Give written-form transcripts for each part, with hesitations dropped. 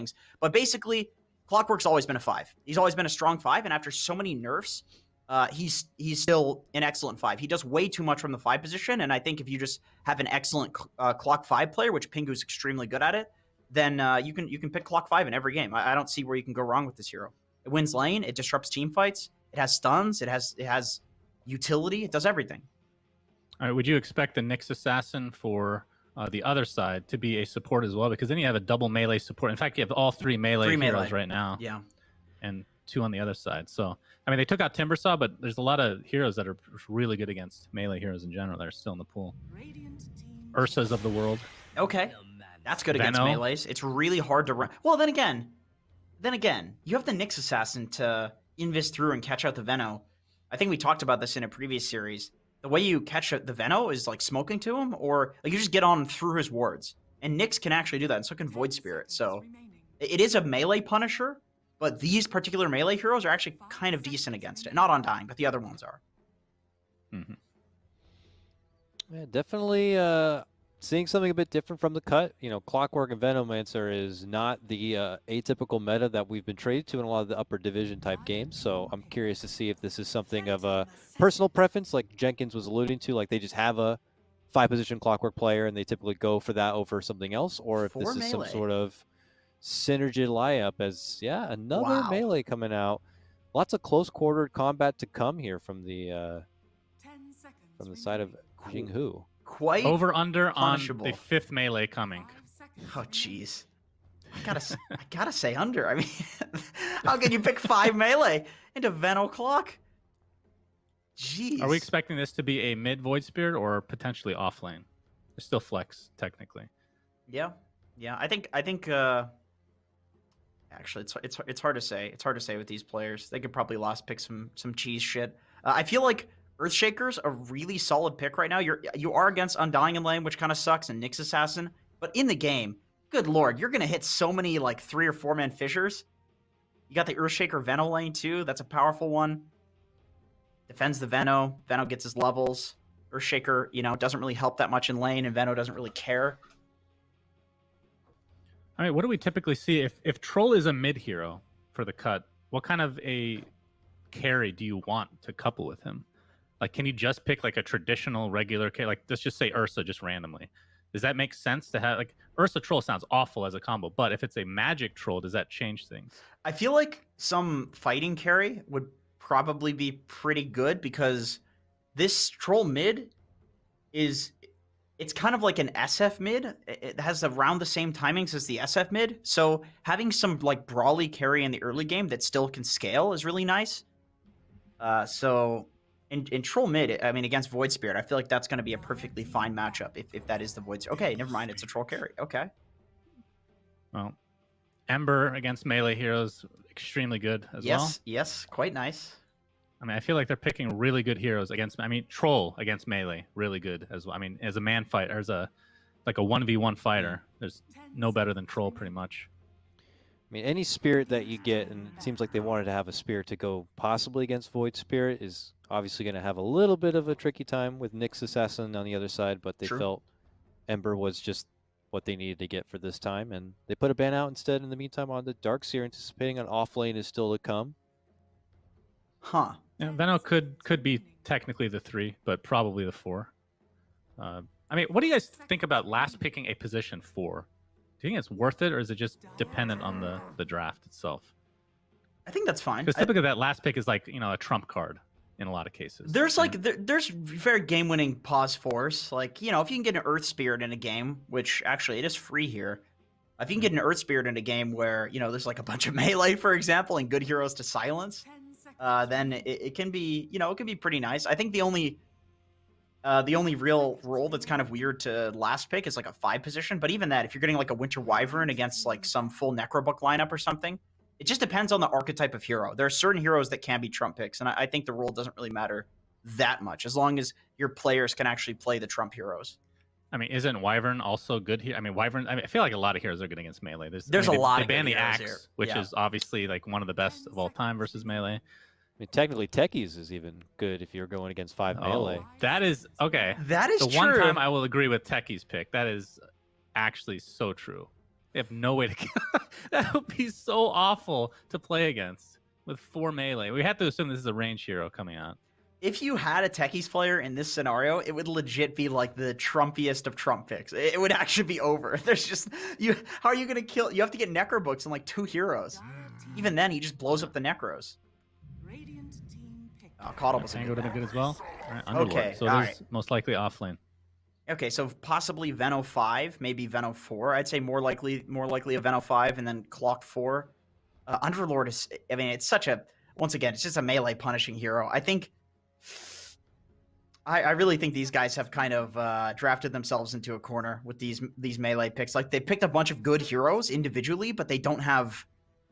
things. But basically, Clockwork's always been a 5. He's always been a strong 5, and after so many nerfs, he's still an excellent 5. He does way too much from the 5 position, and I think if you just have an excellent Clock 5 player, which Pingu's extremely good at it, then you can pick Clock 5 in every game. I don't see where you can go wrong with this hero. It wins lane, it disrupts team fights, it has stuns, it has utility, it does everything. All right, would you expect the Nyx Assassin for the other side to be a support as well? Because then you have a double melee support. In fact, you have all 3 melee heroes right now. Yeah. And 2 on the other side. So, I mean, they took out Timbersaw, but there's a lot of heroes that are really good against melee heroes in general that are still in the pool. Ursa's of the world. Okay. That's good against melees. It's really hard to run. Well, then again, you have the Nyx Assassin to invis through and catch out the Veno. I think we talked about this in a previous series. The way you catch the Veno is like smoking to him, or like you just get on through his wards. And Nyx can actually do that, and so can Void Spirit. So it is a melee punisher, but these particular melee heroes are actually kind of decent against it. Not Undying, but the other ones are. Mm-hmm. Yeah, definitely seeing something a bit different from the cut. You know, Clockwork and Venomancer is not the atypical meta that we've been traded to in a lot of the upper division type games. So I'm curious to see if this is something of a personal preference, like Jenkins was alluding to, like they just have a 5-position Clockwork player and they typically go for that over something else, or if this is some sort of synergy lineup. As another melee coming out. Lots of close quartered combat to come here from the side of Jinghu. Quite over under punishable. On the 5th melee coming. Oh jeez, I gotta say under. I mean, how can you pick 5 melee into Veno Clock? Jeez. Are we expecting this to be a mid Void Spirit or potentially off lane? There's still flex technically. Yeah. I think. Actually, it's hard to say. It's hard to say with these players. They could probably last pick some cheese shit. I feel like Earthshaker's a really solid pick right now. You are against Undying in lane, which kind of sucks, and Nyx Assassin. But in the game, good lord, you're gonna hit so many like 3 or 4 man fissures. You got the Earthshaker Veno lane too. That's a powerful one. Defends the Veno. Veno gets his levels. Earthshaker, doesn't really help that much in lane, and Veno doesn't really care. All right, what do we typically see if Troll is a mid hero for the cut? What kind of a carry do you want to couple with him? Like, can you just pick like a traditional regular carry? Like, let's just say Ursa just randomly. Does that make sense to have like Ursa Troll sounds awful as a combo, but if it's a magic troll, does that change things? I feel like some fighting carry would probably be pretty good because this troll mid it's kind of like an SF mid. It has around the same timings as the SF mid. So having some like brawly carry in the early game that still can scale is really nice. So in troll mid, I mean, against Void Spirit, I feel like that's going to be a perfectly fine matchup if that is the Void Spirit. Okay, never mind. It's a troll carry. Okay. Well, Ember against melee heroes, extremely good as well. Yes, quite nice. I mean, I feel like they're picking really good heroes against. I mean, Troll against melee, really good as well. I mean, as a man fighter, as a 1v1 fighter, there's no better than Troll, pretty much. I mean, any spirit that you get, and it seems like they wanted to have a spirit to go possibly against Void Spirit, is obviously going to have a little bit of a tricky time with Nyx Assassin on the other side, but they felt Ember was just what they needed to get for this time, and they put a ban out instead in the meantime on the Darkseer, anticipating an off lane is still to come. Huh. Yeah, Veno could be technically the 3, but probably the 4. I mean, what do you guys think about last picking a position 4? Do you think it's worth it, or is it just dependent on the draft itself? I think that's fine. Because typically that last pick is like, a trump card in a lot of cases. There's there's very game-winning pause 4s. Like, if you can get an Earth Spirit in a game, which actually it is free here. If you can get an Earth Spirit in a game where, there's like a bunch of melee, for example, and good heroes to silence, then it can be, it can be pretty nice. I think the only real role that's kind of weird to last pick is like a 5 position. But even that, if you're getting like a Winter Wyvern against like some full Necrobook lineup or something, it just depends on the archetype of hero. There are certain heroes that can be trump picks, and I think the role doesn't really matter that much as long as your players can actually play the trump heroes. I mean, isn't Wyvern also good here? I mean, Wyvern. I feel like a lot of heroes are good against melee. There's a lot. They ban the axe, which is obviously like one of the best of all time versus melee. I mean, technically, Techies is even good if you're going against 5 melee. That is okay. That is the true. one time I will agree with Techies pick. That is actually so true. They have no way to kill. That would be so awful to play against with 4 melee. We have to assume this is a range hero coming out. If you had a Techies player in this scenario, it would legit be like the Trumpiest of Trump picks. It would actually be over. There's just you. How are you gonna kill? You have to get Necro books and like 2 heroes. Even then, he just blows up the Necros. Oh, Caudle was a Tango good did one. good as well. All right, Underlord. Okay, So it is most likely off lane. Okay, so possibly Veno 5, maybe Veno 4. I'd say more likely a Veno 5 and then Clock 4. Underlord is, I mean, it's such a, once again, it's just a melee punishing hero. I think, I really think these guys have kind of drafted themselves into a corner with these melee picks. Like, they picked a bunch of good heroes individually, but they don't have,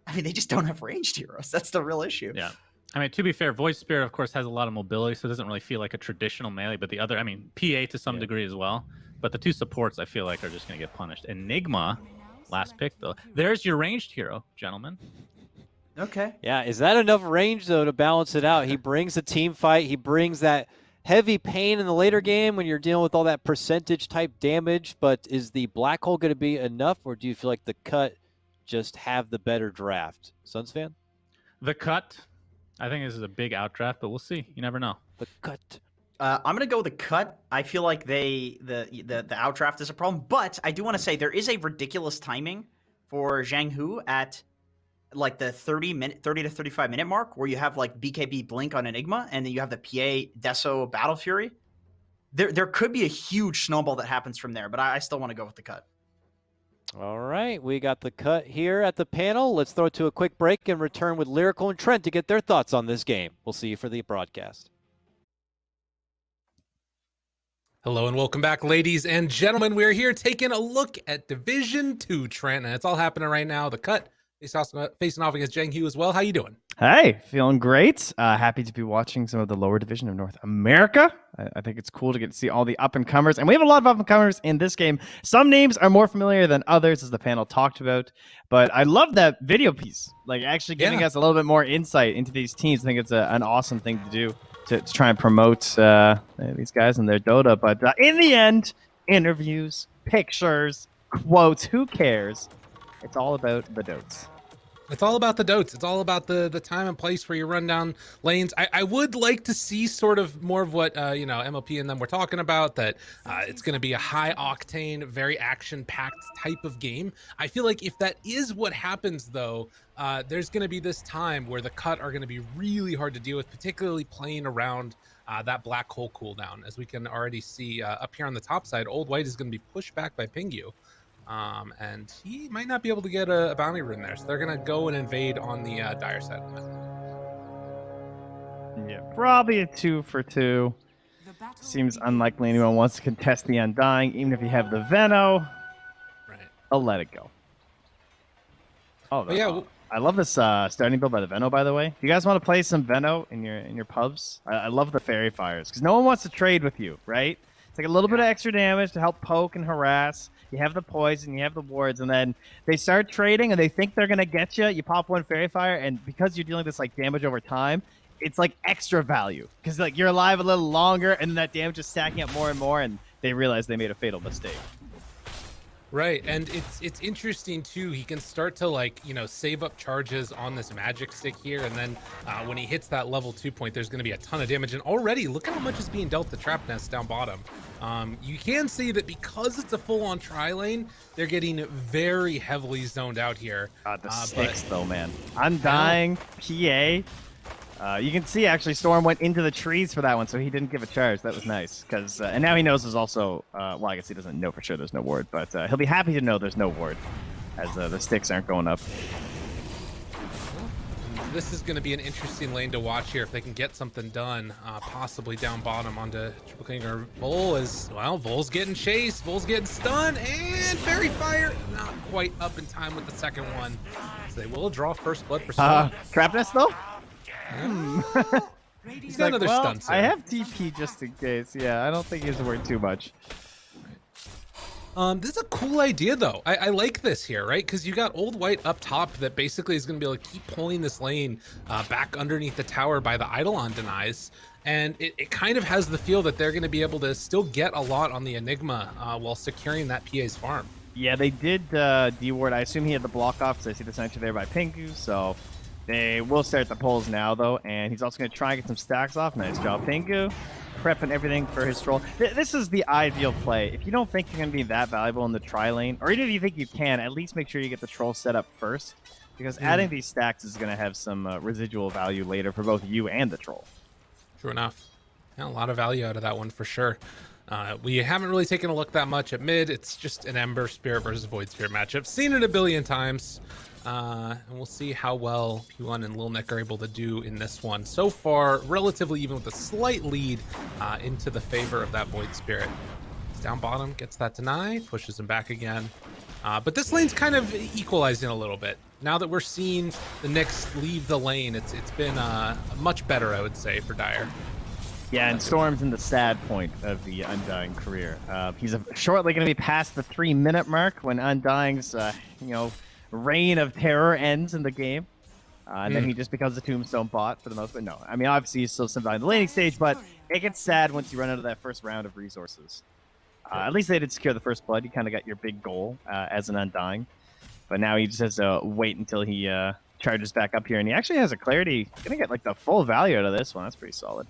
I mean, they just don't have ranged heroes. That's the real issue. Yeah. I mean, to be fair, Voice Spirit, of course, has a lot of mobility, so it doesn't really feel like a traditional melee. But the other, I mean, PA to some degree as well. But the 2 supports, I feel like, are just going to get punished. Enigma, last pick, though. There's your ranged hero, gentlemen. Okay. Yeah, is that enough range, though, to balance it out? He brings a team fight. He brings that heavy pain in the later game when you're dealing with all that percentage-type damage. But is the Black Hole going to be enough, or do you feel like the Cut just have the better draft? Suns fan? The Cut. I think this is a big outdraft, but we'll see. You never know. The Cut. I'm gonna go with the Cut. I feel like the outdraft is a problem, but I do want to say there is a ridiculous timing for Jiang Hu at like the 30 to 35 minute mark, where you have like BKB Blink on Enigma, and then you have the PA Deso Battle Fury. There could be a huge snowball that happens from there, but I still want to go with the Cut. All right, we got the Cut here at the panel. Let's throw it to a quick break and return with Lyrical and Trent to get their thoughts on this game. We'll see you for the broadcast. Hello and welcome back, ladies and gentlemen. We're here taking a look at Division 2, Trent, and it's all happening right now. The Cut facing off against Jiang Hu as well. How you doing? Hey, feeling great. Happy to be watching some of the lower division of North America. I think it's cool to get to see all the up-and-comers, and we have a lot of up-and-comers in this game. Some names are more familiar than others, as the panel talked about, but I love that video piece, like actually giving us a little bit more insight into these teams. I think it's an awesome thing to do to try and promote these guys and their Dota, but in the end, interviews, pictures, quotes, who cares? It's all about the Dotes. It's all about the dotes. It's all about the time and place where you run down lanes. I would like to see sort of more of what MLP and them were talking about, that it's going to be a high octane, very action packed type of game. I feel like if that is what happens, though, there's going to be this time where the Cut are going to be really hard to deal with, particularly playing around that Black Hole cooldown. As we can already see up here on the top side, Old White is going to be pushed back by Pingu. And he might not be able to get a bounty rune there, so they're gonna go and invade on the dire side. Yeah, probably a 2 for 2. Seems unlikely anyone wants to contest the Undying, even if you have the Veno. Right. I'll let it go. Oh, but yeah, I love this starting build by the Veno, by the way. Do you guys want to play some Veno in your pubs? I love the Fairy Fires, because no one wants to trade with you, right? It's like a little bit of extra damage to help poke and harass. You have the poison, you have the wards, and then they start trading and they think they're gonna get you. You pop one Fairy Fire, and because you're dealing with this like damage over time, it's like extra value because like you're alive a little longer, and that damage is stacking up more and more, and they realize they made a fatal mistake. Right, and it's interesting too. He can start to save up charges on this magic stick here, and then when he hits that level 2 point, there's going to be a ton of damage. And already, look at how much is being dealt to Trap Nest down bottom. You can see that because it's a full-on tri-lane, they're getting very heavily zoned out here. God, the sticks though, man. Undying, PA. You can see actually Storm went into the trees for that one, so he didn't give a charge. That was nice, because and now he knows there's also well, I guess he doesn't know for sure there's no ward, but he'll be happy to know there's no ward, as the sticks aren't going up. This is going to be an interesting lane to watch here if they can get something done, possibly down bottom onto Triple King or Vol. Vol's getting chased, Vol's getting stunned, and Fairy Fire not quite up in time with the second one. So they will draw first blood for Storm. Trap Nest though? He's got another stun. I have TP just in case. Yeah, I don't think he's worth too much. This is a cool idea, though. I like this here, right? Because you got Old White up top that basically is going to be able to keep pulling this lane back underneath the tower by the Eidolon denies. And it kind of has the feel that they're going to be able to still get a lot on the Enigma while securing that PA's farm. Yeah, they did D-ward. I assume he had the block off because I see the sentry there by Pingu, so they will start the pulls now, though, and he's also going to try and get some stacks off. Nice job, Pingu. Prepping everything for his troll. This is the ideal play. If you don't think you're going to be that valuable in the tri lane, or even if you think you can, at least make sure you get the troll set up first, because adding these stacks is going to have some residual value later for both you and the troll. True enough. Yeah, a lot of value out of that one for sure. We haven't really taken a look that much at mid. It's just an Ember Spirit versus Void Spirit matchup. Seen it a billion times. And we'll see how well P1 and Lil Nick are able to do in this one. So far, relatively even with a slight lead into the favor of that Void Spirit. He's down bottom, gets that deny, pushes him back again. But this lane's kind of equalizing a little bit. Now that we're seeing the Knicks leave the lane, it's been much better, I would say, for Dire. Yeah, and Storm's in the sad point of the Undying career. He's shortly going to be past the 3-minute mark when Undying's, reign of terror ends in the game. And then he just becomes a tombstone bot for the most part. No, I mean, obviously he's still sometimes in the laning stage, but it gets sad once you run out of that first round of resources. At least they did secure the first blood. You kind of got your big goal as an Undying. But now he just has to wait until he charges back up here. And he actually has a clarity. Going to get like the full value out of this one. That's pretty solid.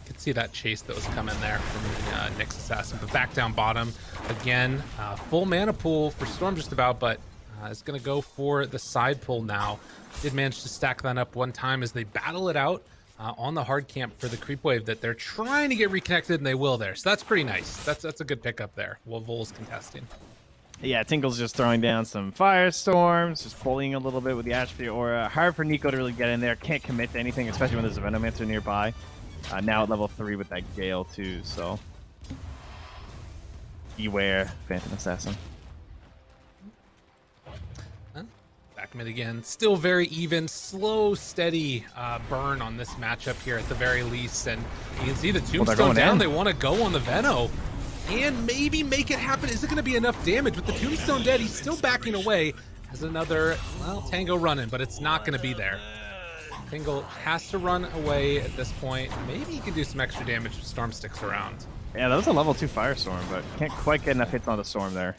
Could see that chase that was coming there from the Nyx Assassin, but back down bottom again. Full mana pool for Storm just about, but is going to go for the side pull now. Did manage to stack that up one time as they battle it out on the hard camp for the creep wave that they're trying to get reconnected, and they will there. So that's pretty nice. That's a good pickup there while Vol's contesting. Yeah, Tinkle's just throwing down some firestorms, just bullying a little bit with the Ash for the Aura. Hard for Nico to really get in there. Can't commit to anything, especially when there's a Venomancer nearby. Now at level 3 with that Gale too, so beware, Phantom Assassin. Back mid again, still very even, slow, steady burn on this matchup here at the very least, and you can see the Tombstone down. In. They want to go on the Veno and maybe make it happen. Is it going to be enough damage? With the Tombstone dead, he's still backing away. Has another, Tango running, but it's not going to be there. Tingle has to run away at this point. Maybe he can do some extra damage if Storm sticks around. Yeah, that was a level 2 Firestorm, but can't quite get enough hits on the Storm there.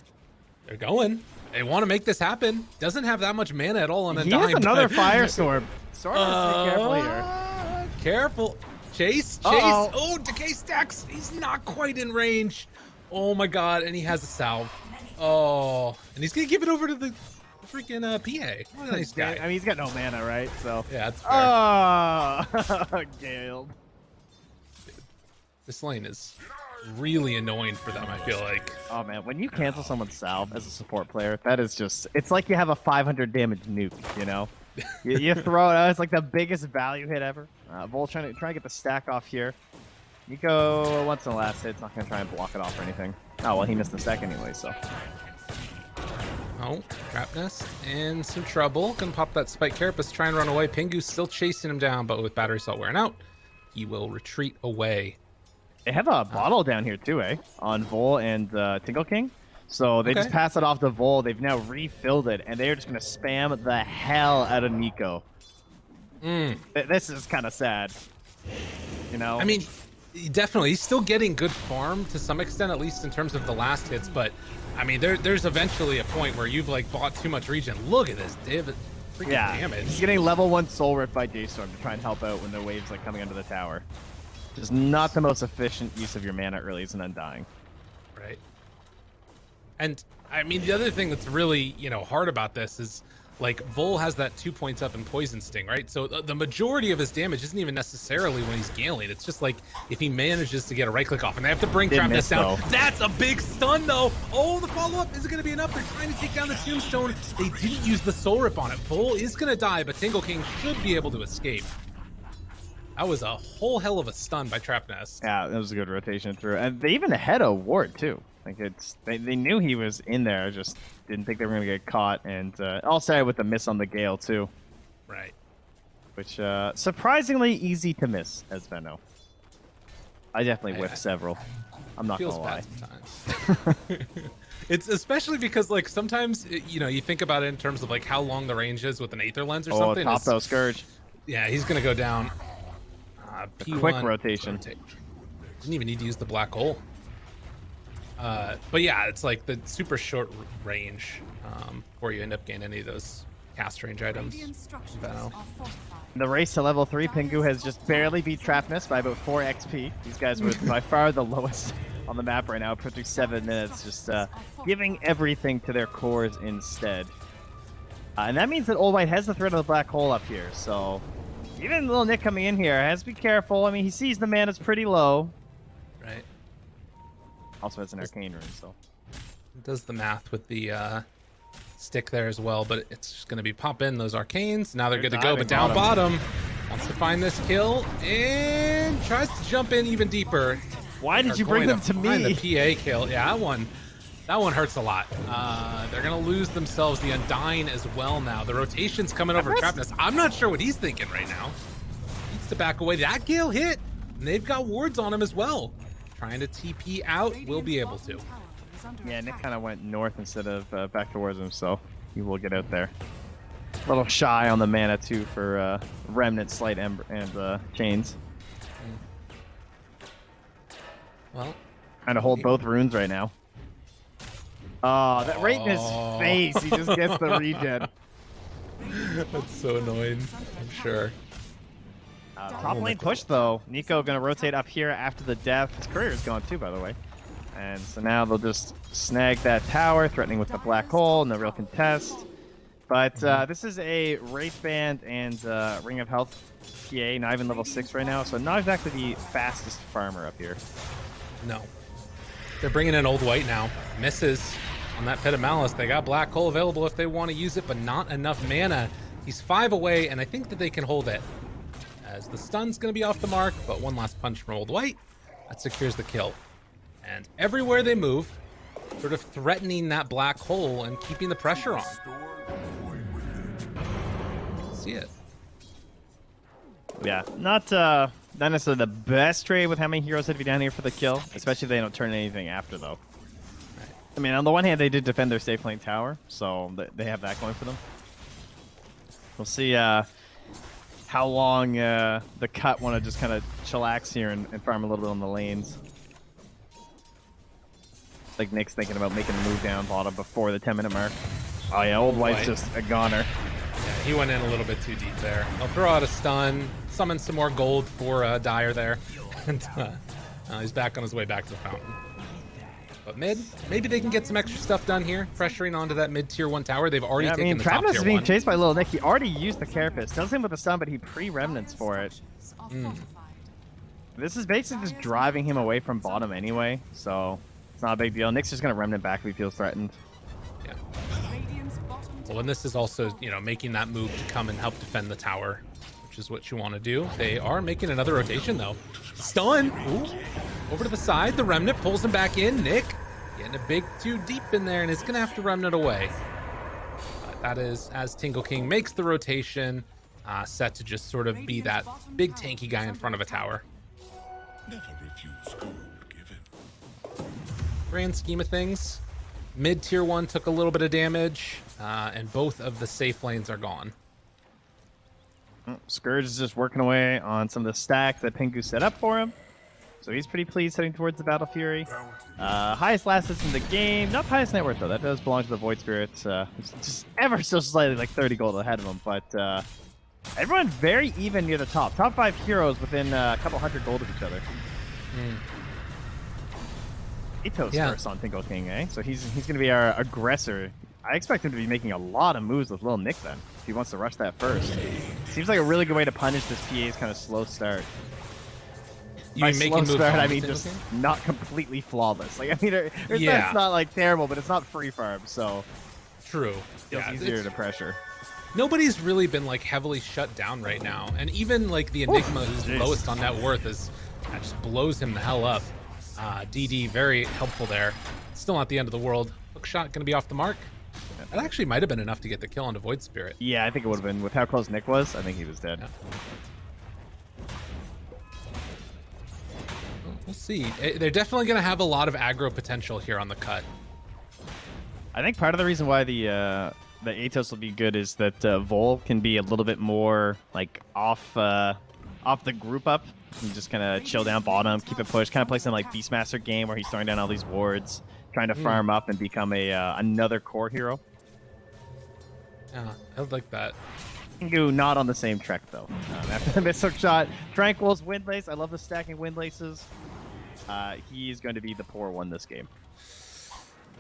They're going. They want to make this happen. Doesn't have that much mana at all on a he dime. He has another Firestorm. Storm has to be careful here. Careful. Chase. Oh, Decay stacks. He's not quite in range. Oh my god, and he has a salve. Oh, and he's going to give it over to the freaking PA. What a nice guy. I mean, he's got no mana, right? So yeah, that's fair. Oh, Gale. This lane is really annoying for them, I feel like. Oh man, when you cancel someone's salve as a support player, that is just, it's like you have a 500 damage nuke, you know? you throw it out, it's like the biggest value hit ever. Vol trying to get the stack off here. Nico, once in the last hit, it's not going to try and block it off or anything. Oh, well, he missed the stack anyway, so. Oh, Trap Nest in some trouble. Gonna pop that Spike Carapace, try and run away. Pingu's still chasing him down, but with Battery Salt wearing out, he will retreat away. They have a bottle down here too, on Vol and Tingle King. So they just pass it off to Vol. They've now refilled it, and they're just going to spam the hell out of Nico. This is kind of sad. You know? I mean, definitely. He's still getting good farm to some extent, at least in terms of the last hits. But, I mean, there's eventually a point where you've, like, bought too much regen. Look at this freaking damage. He's getting level 1 Soul Ripped by Daystorm to try and help out when the wave's, like, coming under the tower. Just not the most efficient use of your mana early as an Undying. Right. And, I mean, the other thing that's really, hard about this is, like, Vol has that 2 points up in Poison Sting, right? So the majority of his damage isn't even necessarily when he's scaling. It's just, like, if he manages to get a right-click off, and they have to bring Trap Nest down. Though. That's a big stun, though! Oh, the follow-up isn't going to be enough. They're trying to take down the Tombstone. They didn't use the Soul Rip on it. Vol is going to die, but Tingle King should be able to escape. That was a whole hell of a stun by Trap Nest. Yeah, that was a good rotation through. And they even had a ward, too. Like, they knew he was in there, just didn't think they were going to get caught. And all started with a miss on the Gale, too. Right. Which, surprisingly easy to miss as Veno. I definitely whiffed several. I'm not going to lie. Sometimes. It's especially because, like, sometimes, you think about it in terms of, like, how long the range is with an Aether Lens or something. Oh, top though, Scourge. Yeah, he's going to go down. Quick rotation. Didn't even need to use the black hole. But yeah, it's like the super short range before you end up getting any of those cast range items. Veno. In the race to level 3, Pingu has just barely beat Trapness by about 4 XP. These guys were by far the lowest on the map right now, approaching 7 minutes, just giving everything to their cores instead. And that means that Old White has the threat of the black hole up here, so even little Nick coming in here has to be careful. I mean, he sees the mana's pretty low. Right. Also has an arcane rune, so. It does the math with the stick there as well, but it's just going to be pop in those arcanes. Now they're good to go, but down bottom wants to find this kill and tries to jump in even deeper. Why did you bring them to me? The PA kill. Yeah, that one hurts a lot. They're going to lose themselves the Undying as well now. The rotation's coming over Trapness. I'm not sure what he's thinking right now. He needs to back away. That Gale hit, and they've got wards on him as well. Trying to TP out, will be able to. Yeah, Nick kind of went north instead of back towards him, so he will get out there. A little shy on the mana, too, for Remnant, Slight, and Chains. Well, trying to hold both runes right now. Oh, that right in his face. He just gets the regen. That's so annoying, I'm sure. Top lane push, though. Nico going to rotate up here after the death. His career is gone, too, by the way. And so now they'll just snag that tower, threatening with the black hole, no real contest. But this is a Wraith Band and Ring of Health PA, not even level 6 right now, so not exactly the fastest farmer up here. No. They're bringing in Old White now. Misses on that Pit of Malice. They got Black Hole available if they want to use it, but not enough mana. He's 5 away, and I think that they can hold it. As the stun's going to be off the mark, but one last punch from Old White. That secures the kill. And everywhere they move, sort of threatening that black hole and keeping the pressure on. See it. Yeah, not necessarily the best trade with how many heroes had to be down here for the kill, especially if they don't turn anything after, though. Right. I mean, on the one hand, they did defend their safe lane tower, so they have that going for them. We'll see how long the cut want to just kind of chillax here and farm a little bit on the lanes. Like Nick's thinking about making a move down bottom before the 10-minute mark. Oh yeah, Old White's just a goner. Yeah, he went in a little bit too deep there. I'll throw out a stun, summon some more gold for Dyer there, and he's back on his way back to the fountain. But mid, maybe they can get some extra stuff done here, pressuring onto that mid tier 1 tower. They've already taken the top tier 1. Travis is being chased by Little Nick. He already used the Carapace. Does him with the stun, but he pre-remnants for it. This is basically just driving him away from bottom anyway, so it's not a big deal. Nick's just going to remnant back if he feels threatened. Yeah. Well, and this is also, making that move to come and help defend the tower, which is what you want to do. They are making another rotation, though. Stun! Ooh. Over to the side. The remnant pulls him back in. Nick getting a big too deep in there, and is going to have to remnant away. But that is as Tingle King makes the rotation, set to just sort of be that big tanky guy in front of a tower. Never refuse gold given. Grand scheme of things, mid tier 1 took a little bit of damage, and both of the safe lanes are gone. Scourge is just working away on some of the stacks that Pingu set up for him. So he's pretty pleased heading towards the Battle Fury. Highest last hits in the game. Not highest net worth, though. That does belong to the Void Spirits. It's just ever so slightly like 30 gold ahead of him. But everyone very even near the top. Top 5 heroes within a couple hundred gold of each other. Ito's first on Tingle King, eh? So he's going to be our aggressor. I expect him to be making a lot of moves with Lil Nick then, if he wants to rush that first. Seems like a really good way to punish this PA's kind of slow start. You mean making moves start, I mean just not completely flawless. Like, I mean, it's not like terrible, but it's not free farm, so true. Feels easier to pressure. Nobody's really been like heavily shut down right now, and even like the Enigma, who's lowest on net worth, is just blows him the hell up. DD very helpful there. Still not the end of the world. Hook shot going to be off the mark. That actually might have been enough to get the kill onto Void Spirit. Yeah, I think it would have been. With how close Nick was, I think he was dead. Yeah. We'll see. They're definitely going to have a lot of aggro potential here on the cut. I think part of the reason why the Atos will be good is that Vol can be a little bit more like off off the group up and just kind of chill down bottom, keep it pushed, kind of play some like Beastmaster game where he's throwing down all these wards, trying to farm up and become a another core hero. Yeah, I like that. Pingu not on the same trek though. After the missile shot, Tranquil's Windlace. I love the stacking Windlaces. He's going to be the poor one this game.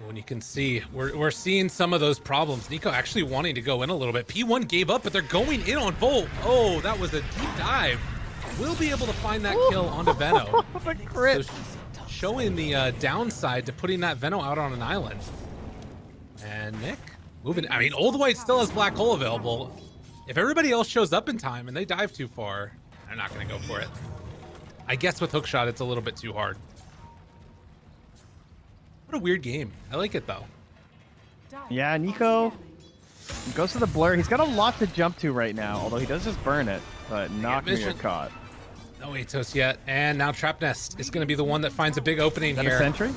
When you can see, we're seeing some of those problems. Nico actually wanting to go in a little bit. P1 gave up, but they're going in on Volt. Oh, that was a deep dive. We'll be able to find that kill onto Veno. The crit. So showing the downside to putting that Veno out on an island. And Nick moving. I mean, Old White still has Black Hole available. If everybody else shows up in time and they dive too far, they're not going to go for it. I guess with Hookshot, it's a little bit too hard. What a weird game. I like it though. Yeah, Nico goes to the blur. He's got a lot to jump to right now, although he does just burn it, but not going to get caught. No Atos yet, and now Trap Nest is going to be the one that finds a big opening Is that here. a sentry?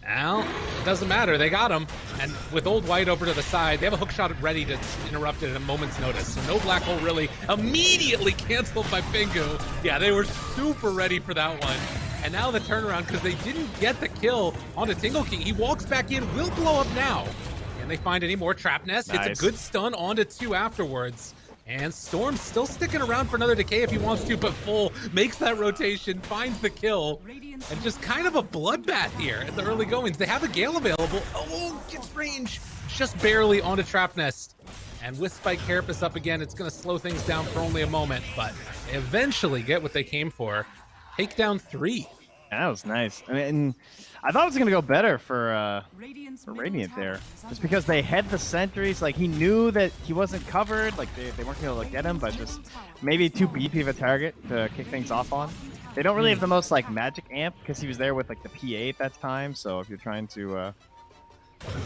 Now, it doesn't matter. They got him. And with Old White over to the side, they have a hookshot ready to interrupt it at a moment's notice. So no Black Hole really immediately canceled by Pingu. Yeah, they were super ready for that one. And now the turnaround, because they didn't get the kill onto Tingle King. He walks back in, will blow up now. Can they find any more Trap Nest? Nice. It's a good stun onto 2 afterwards. And Storm's still sticking around for another decay if he wants to, but Full makes that rotation, finds the kill, and just kind of a bloodbath here at the early goings. They have a Gale available. Oh, gets range just barely onto Trap Nest. And with Spike Carapace up again, it's going to slow things down for only a moment, but they eventually get what they came for. Take down 3. That was nice. I mean, I thought it was going to go better for Radiant there. Just because they had the sentries, like he knew that he wasn't covered, like they weren't going to able to get him, but just maybe too beefy of a target to kick things off on. They don't really have the most like magic amp because he was there with like the PA at that time, so if you're trying to, I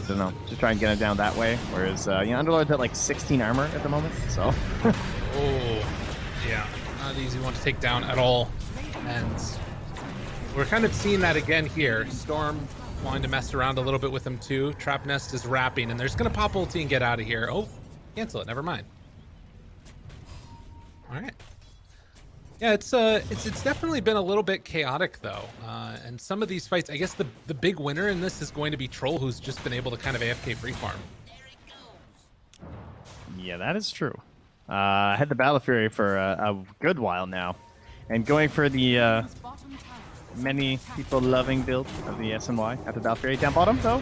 don't know, just try and get him down that way. Whereas, Underlord's at like 16 armor at the moment, so. Oh, yeah, not an easy one to take down at all. And we're kind of seeing that again here. Storm wanting to mess around a little bit with him too. Trap Nest is wrapping, and they're just gonna pop ulti and get out of here. Oh, cancel it. Never mind. All right. Yeah, it's definitely been a little bit chaotic though, and some of these fights. I guess the big winner in this is going to be Troll, who's just been able to kind of AFK free farm. Yeah, that is true. I had the Battle Fury for a good while now, and going for the many people loving build of the SNY at the Battle Fury down bottom though.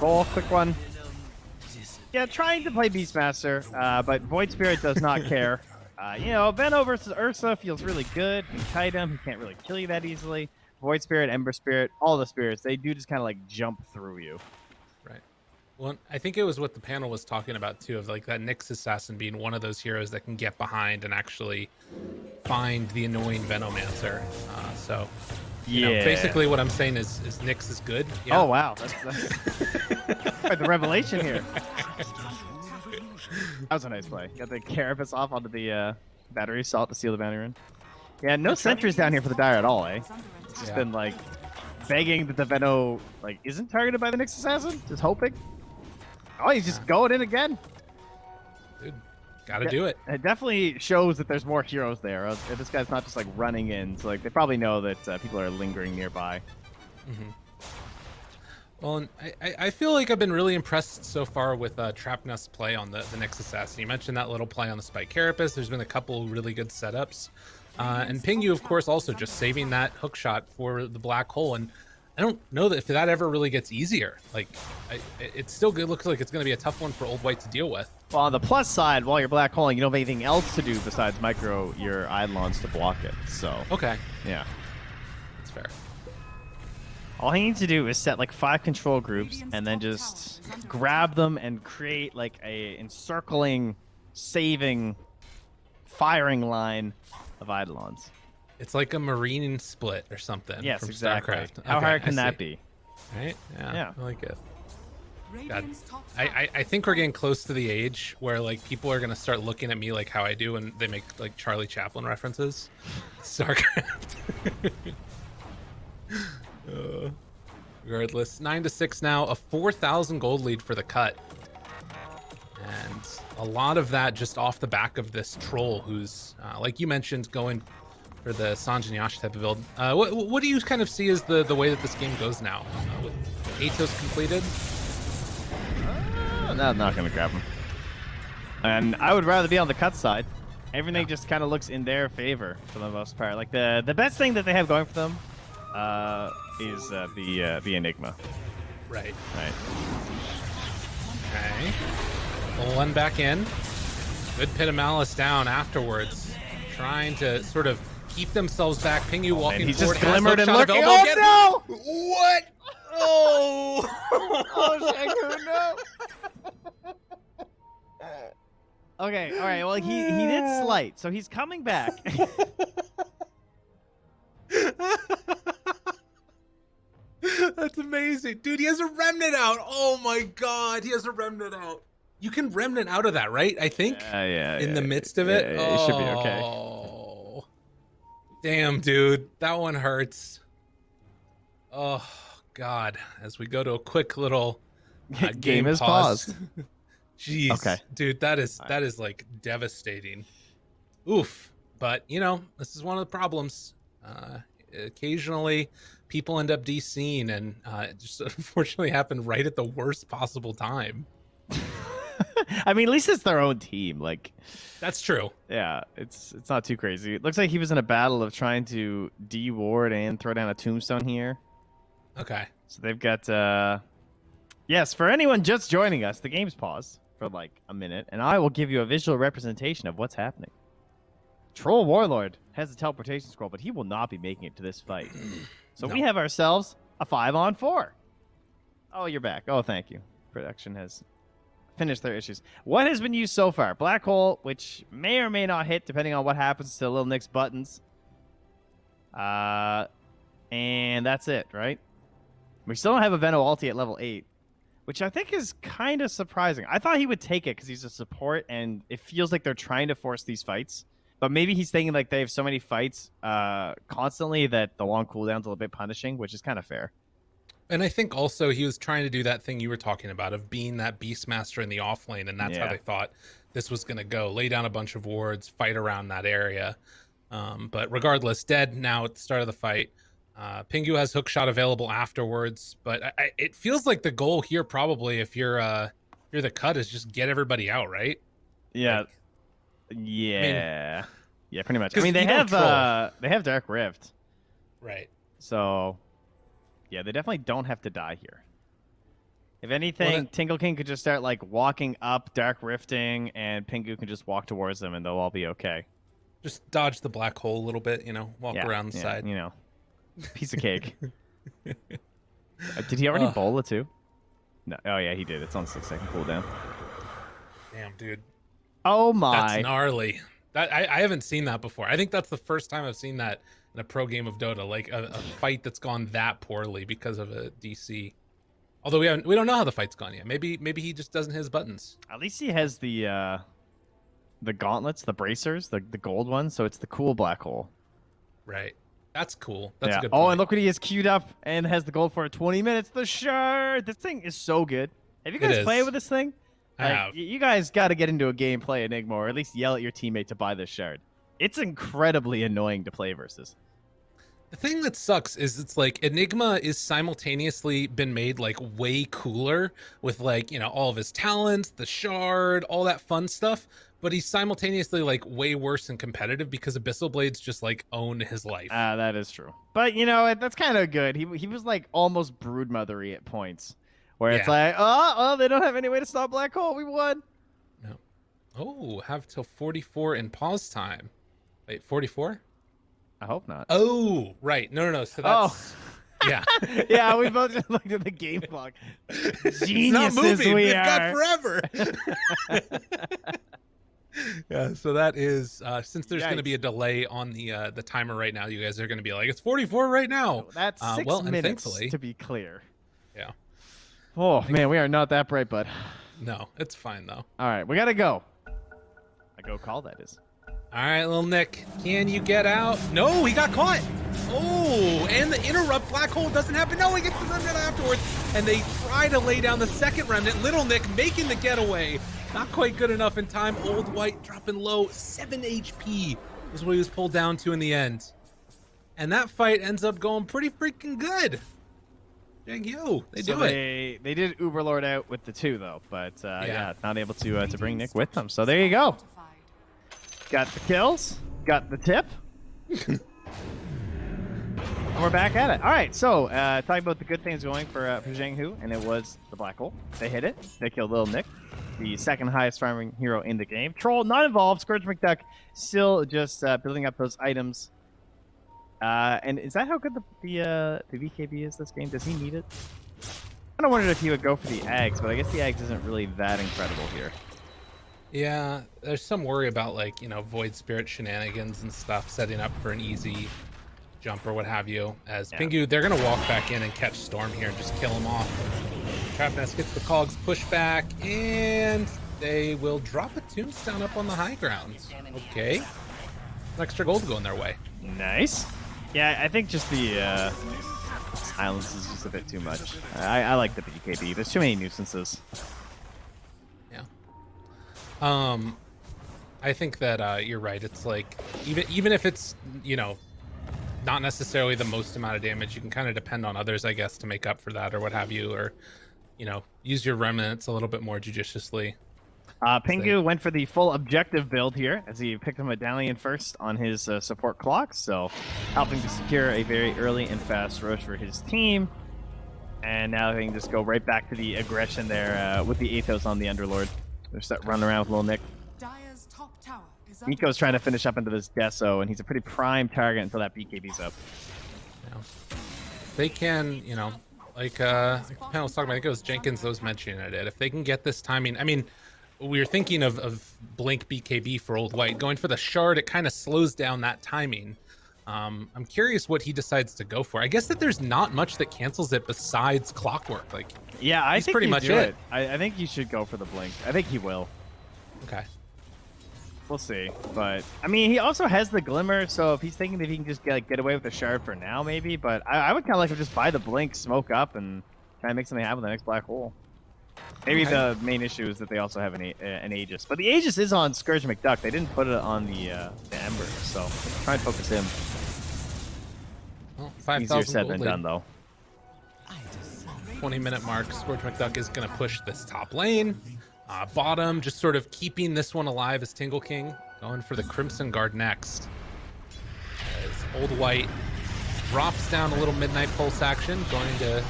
Goal, quick one. Yeah, trying to play Beastmaster, but Void Spirit does not care. Veno versus Ursa feels really good. You kite him, he can't really kill you that easily. Void Spirit, Ember Spirit, all the spirits, they do just kind of like jump through you. Right. Well, I think it was what the panel was talking about too, of like that Nyx Assassin being one of those heroes that can get behind and actually find the annoying Venomancer. Basically what I'm saying is Nyx is good. Yeah. Oh wow, that's quite the revelation here. That was a nice play. Got the Carapace off onto the battery salt to seal the bounty run. Yeah, no sentries down here for the Dire at all, eh? It's just been like begging that the Veno like isn't targeted by the Nyx Assassin, just hoping. Oh, he's just going in again. Dude, gotta do it. It definitely shows that there's more heroes there. This guy's not just like running in, so like they probably know that people are lingering nearby. Mm-hmm. Well, and I feel like I've been really impressed so far with Trap Nest's play on the Nyx Assassin. You mentioned that little play on the Spike Carapace. There's been a couple really good setups. And Pingu, of course, also just saving that hook shot for the Black Hole. And I don't know that if that ever really gets easier. Like, it still looks like it's going to be a tough one for Old White to deal with. Well, on the plus side, while you're Black Holing, you don't have anything else to do besides micro your Eidolons to block it. So, okay. Yeah. That's fair. All he needs to do is set like 5 control groups and then just grab them and create like a encircling, saving, firing line of Eidolons. It's like a marine split or something. Yes, from exactly. StarCraft. How Okay, hard can I that see. be? Right? Yeah. I like it. God. I think we're getting close to the age where like people are gonna start looking at me like how I do when they make like Charlie Chaplin references. StarCraft. Regardless, 9-6 now, a 4,000 gold lead for the cut. And a lot of that just off the back of this troll who's, like you mentioned, going for the Sanjin Yash type of build. What do you kind of see as the way that this game goes now? With Atos completed? No, I'm not going to grab him. And I would rather be on the cut side. Everything just kind of looks in their favor for the most part. Like the best thing that they have going for them is the Enigma. Right. Right. Okay. Pull one back in. Good Pit of Malice down afterwards. Trying to sort of keep themselves back. Pingu walking He's forward. just glimmered and Shot of looking. elbow. Oh no! What? Oh! Oh, Shanku, no! Okay, all right. Well, he did slight, so he's coming back. That's amazing. Dude, he has a remnant out. Oh my god, he has a remnant out. You can remnant out of that, right? I think? Yeah. In the midst of it? Yeah, it should be okay. Oh. Damn, dude. That one hurts. Oh, God. As we go to a quick little Game is paused. Jeez. Okay. Dude, that is like devastating. Oof. But, you know, this is one of the problems. Occasionally, people end up DCing, and it just unfortunately happened right at the worst possible time. I mean, at least it's their own team. Like, That's true. yeah, it's not too crazy. It looks like he was in a battle of trying to de-ward and throw down a tombstone here. Okay. So they've got, yes, for anyone just joining us, the game's paused for like a minute, and I will give you a visual representation of what's happening. Troll Warlord has a teleportation scroll, but he will not be making it to this fight. So we have ourselves a 5-on-4. Oh, you're back. Oh, thank you. Production has finished their issues. What has been used so far? Black Hole, which may or may not hit, depending on what happens to Little Nick's buttons. And that's it, right? We still don't have a Veno ulti at level 8, which I think is kind of surprising. I thought he would take it because he's a support, and it feels like they're trying to force these fights. But maybe he's thinking like they have so many fights constantly that the long cooldown's a little bit punishing, which is kind of fair. And I think also he was trying to do that thing you were talking about of being that Beastmaster in the off lane, and that's how they thought this was going to go. Lay down a bunch of wards, fight around that area. But regardless, dead now at the start of the fight. Pingu has hookshot available afterwards, but it feels like the goal here probably, if you're the cut, is just get everybody out, right? Yeah. Like, yeah, pretty much. I 'cause mean, they you don't have Dark Rift, right. so yeah, they definitely don't have to die here. If anything, Tingle King could just start like walking up, Dark Rifting, and Pingu can just walk towards them, and they'll all be okay. Just dodge the black hole a little bit, you know, walk around the side. You know, piece of cake. Did he already bowl it too? No. Oh yeah, he did. It's on 6-second cooldown. Damn, dude. Oh my! That's gnarly. That I haven't seen that before. I think that's the first time I've seen that in a pro game of Dota, like a fight that's gone that poorly because of a DC. Although we don't know how the fight's gone yet. Maybe he just doesn't hit his buttons. At least he has the gauntlets, the bracers, the gold ones. So it's the cool black hole. Right. That's cool. That's a good Oh, point. and look what he has queued up and has the gold for 20 minutes. The shard. This thing is so good. Have you guys played with this thing? I have. You guys got to get into a game, play Enigma, or at least yell at your teammate to buy this shard. It's incredibly annoying to play versus. The thing that sucks is it's like Enigma is simultaneously been made like way cooler with like, you know, all of his talents, the shard, all that fun stuff. But he's simultaneously like way worse and competitive because Abyssal Blades just like own his life. That is true. But you know, that's kind of good. He was like almost broodmothery at points. Where it's like, oh, they don't have any way to stop Black Hole. We won. No. Oh, have till 44 in pause time. Wait, 44? I hope not. Oh, right. No. So that's... Yeah. Yeah, we both just looked at the game clock. Geniuses it's not moving. we They've are. got forever. Yeah, so that is... since there's going to be a delay on the timer right now, you guys are going to be like, it's 44 right now. That's 6 well, and minutes, thankfully, to be clear. Yeah. Oh, man, we are not that bright, bud. No, it's fine, though. All right, we got to go. A go call, that is. All right, little Nick, can you get out? No, he got caught. Oh, and the interrupt black hole doesn't happen. No, he gets the remnant afterwards. And they try to lay down the second remnant. Little Nick making the getaway. Not quite good enough in time. Old White dropping low. 7 HP is what he was pulled down to in the end. And that fight ends up going pretty freaking good. Thank you. They do it. They did Uberlord out with the 2 though, but yeah, not able to bring Nick with them. So there you go. Got the kills, got the tip. And we're back at it. All right, so talking about the good things going for Jiang, and it was the black hole. They hit it. They killed Little Nick, the second highest farming hero in the game. Troll not involved. Scourge McDuck still just building up those items. And is that how good the VKB is this game? Does he need it? I kind of wondered if he would go for the Ags, but I guess the Ags isn't really that incredible here. Yeah, there's some worry about, like, you know, Void Spirit shenanigans and stuff, setting up for an easy jump or what have you. As Pingu, they're going to walk back in and catch Storm here and just kill him off. Trapnest gets the cogs pushed back, and they will drop a tombstone up on the high ground. Okay. Some extra gold going their way. Nice. Yeah, I think just the silence is just a bit too much. I like the BKB. There's too many nuisances. Yeah. I think that you're right. It's like even if it's, you know, not necessarily the most amount of damage, you can kind of depend on others, I guess, to make up for that or what have you, or, you know, use your remnants a little bit more judiciously. Pingu went for the full objective build here as he picked a medallion first on his support clock, so helping to secure a very early and fast rush for his team. And now they can just go right back to the aggression there with the Athos on the Underlord. They're set running around with Little Nick. Nico's trying to finish up into this Deso, and he's a pretty prime target until that BKB's up. Yeah. They can, you know, like the panel was talking about, I think it was Jenkins that was mentioning it. If they can get this timing, I mean, we were thinking of Blink BKB for Old White. Going for the shard, it kind of slows down that timing. I'm curious what he decides to go for. I guess that there's not much that cancels it besides Clockwork. Like, yeah, I think pretty much it. I think you should go for the Blink. I think he will. Okay. We'll see. But, I mean, he also has the Glimmer, so if he's thinking that he can just get away with the shard for now, maybe. But I would kind of like to just buy the Blink, smoke up, and try and make something happen with the next black hole. Maybe the main issue is that they also have an Aegis. But the Aegis is on Scourge McDuck. They didn't put it on the Ember, so try and focus him. Well, Easier 5,000 said than done, though. 20-minute mark. Scourge McDuck is going to push this top lane. Bottom, just sort of keeping this one alive as Tingle King. Going for the Crimson Guard next. As Old White drops down a little Midnight Pulse action. Going to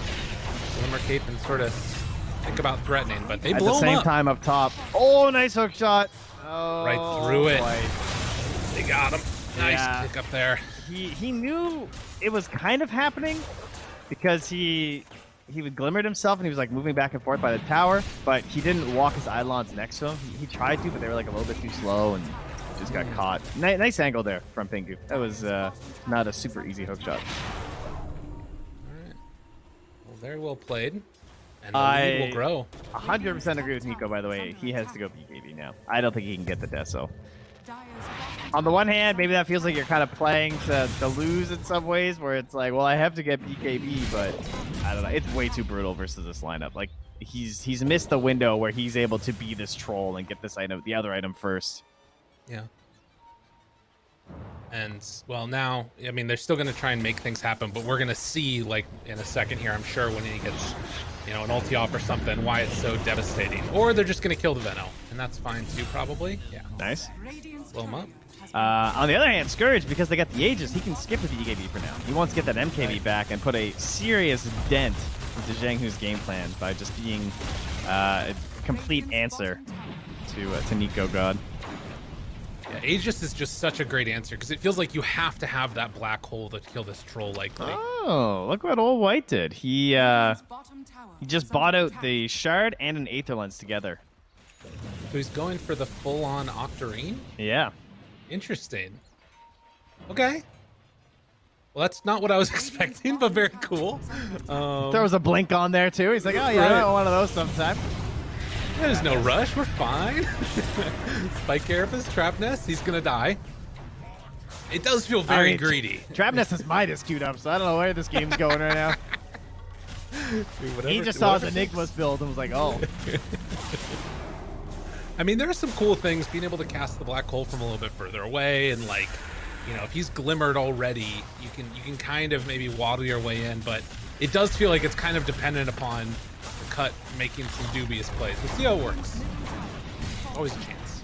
Glimmer Cape and sort of think about threatening, but they blow him up. At the same time up top. Oh, nice hook shot. Oh, right through it. White. They got him. Nice kick up there. He knew it was kind of happening because he glimmered himself and he was like moving back and forth by the tower, but he didn't walk his Eidolons next to him. He tried to, but they were like a little bit too slow and just got caught. Nice angle there from Pingu. That was not a super easy hook shot. All right. Well, very well played. And the lead will grow. 100% agree with Nico, by the way. He has to go BKB now. I don't think he can get the Deso. On the one hand, maybe that feels like you're kind of playing to lose in some ways, where it's like, well, I have to get BKB, but I don't know. It's way too brutal versus this lineup. Like, he's missed the window where he's able to be this troll and get this item, the other item first. Yeah. And, well, now, I mean, they're still going to try and make things happen, but we're going to see, like, in a second here, I'm sure, when he gets, you know, an ulti off or something, why it's so devastating. Or they're just going to kill the Veno, and that's fine, too, probably. Yeah. Nice. Blow him up. On the other hand, Scourge, because they got the Aegis, he can skip with the EKB for now. He wants to get that MKB back and put a serious dent into Jianghu's game plan by just being a complete answer to Nico God. Yeah, Aegis is just such a great answer because it feels like you have to have that black hole to kill this troll likely. Oh, look what Old White did. He just bought out the Shard and an Aether Lens together. So he's going for the full-on Octarine? Yeah. Interesting. Okay. Well, that's not what I was expecting, but very cool. Throws a blink on there, too. He's like, oh, yeah, I want one of those sometime. There's no rush. We're fine. Spike Carapace, Trap Nest. He's going to die. It does feel very Alright. greedy. Trapnest has Midas queued up, so I don't know where this game's going right now. Dude, He just saw his Enigma's build and was like, oh. I mean, there are some cool things, being able to cast the black hole from a little bit further away, and like, you know, if he's glimmered already, you can kind of maybe waddle your way in, but it does feel like it's kind of dependent upon the cut making some dubious plays. We'll see how it works. Always a chance.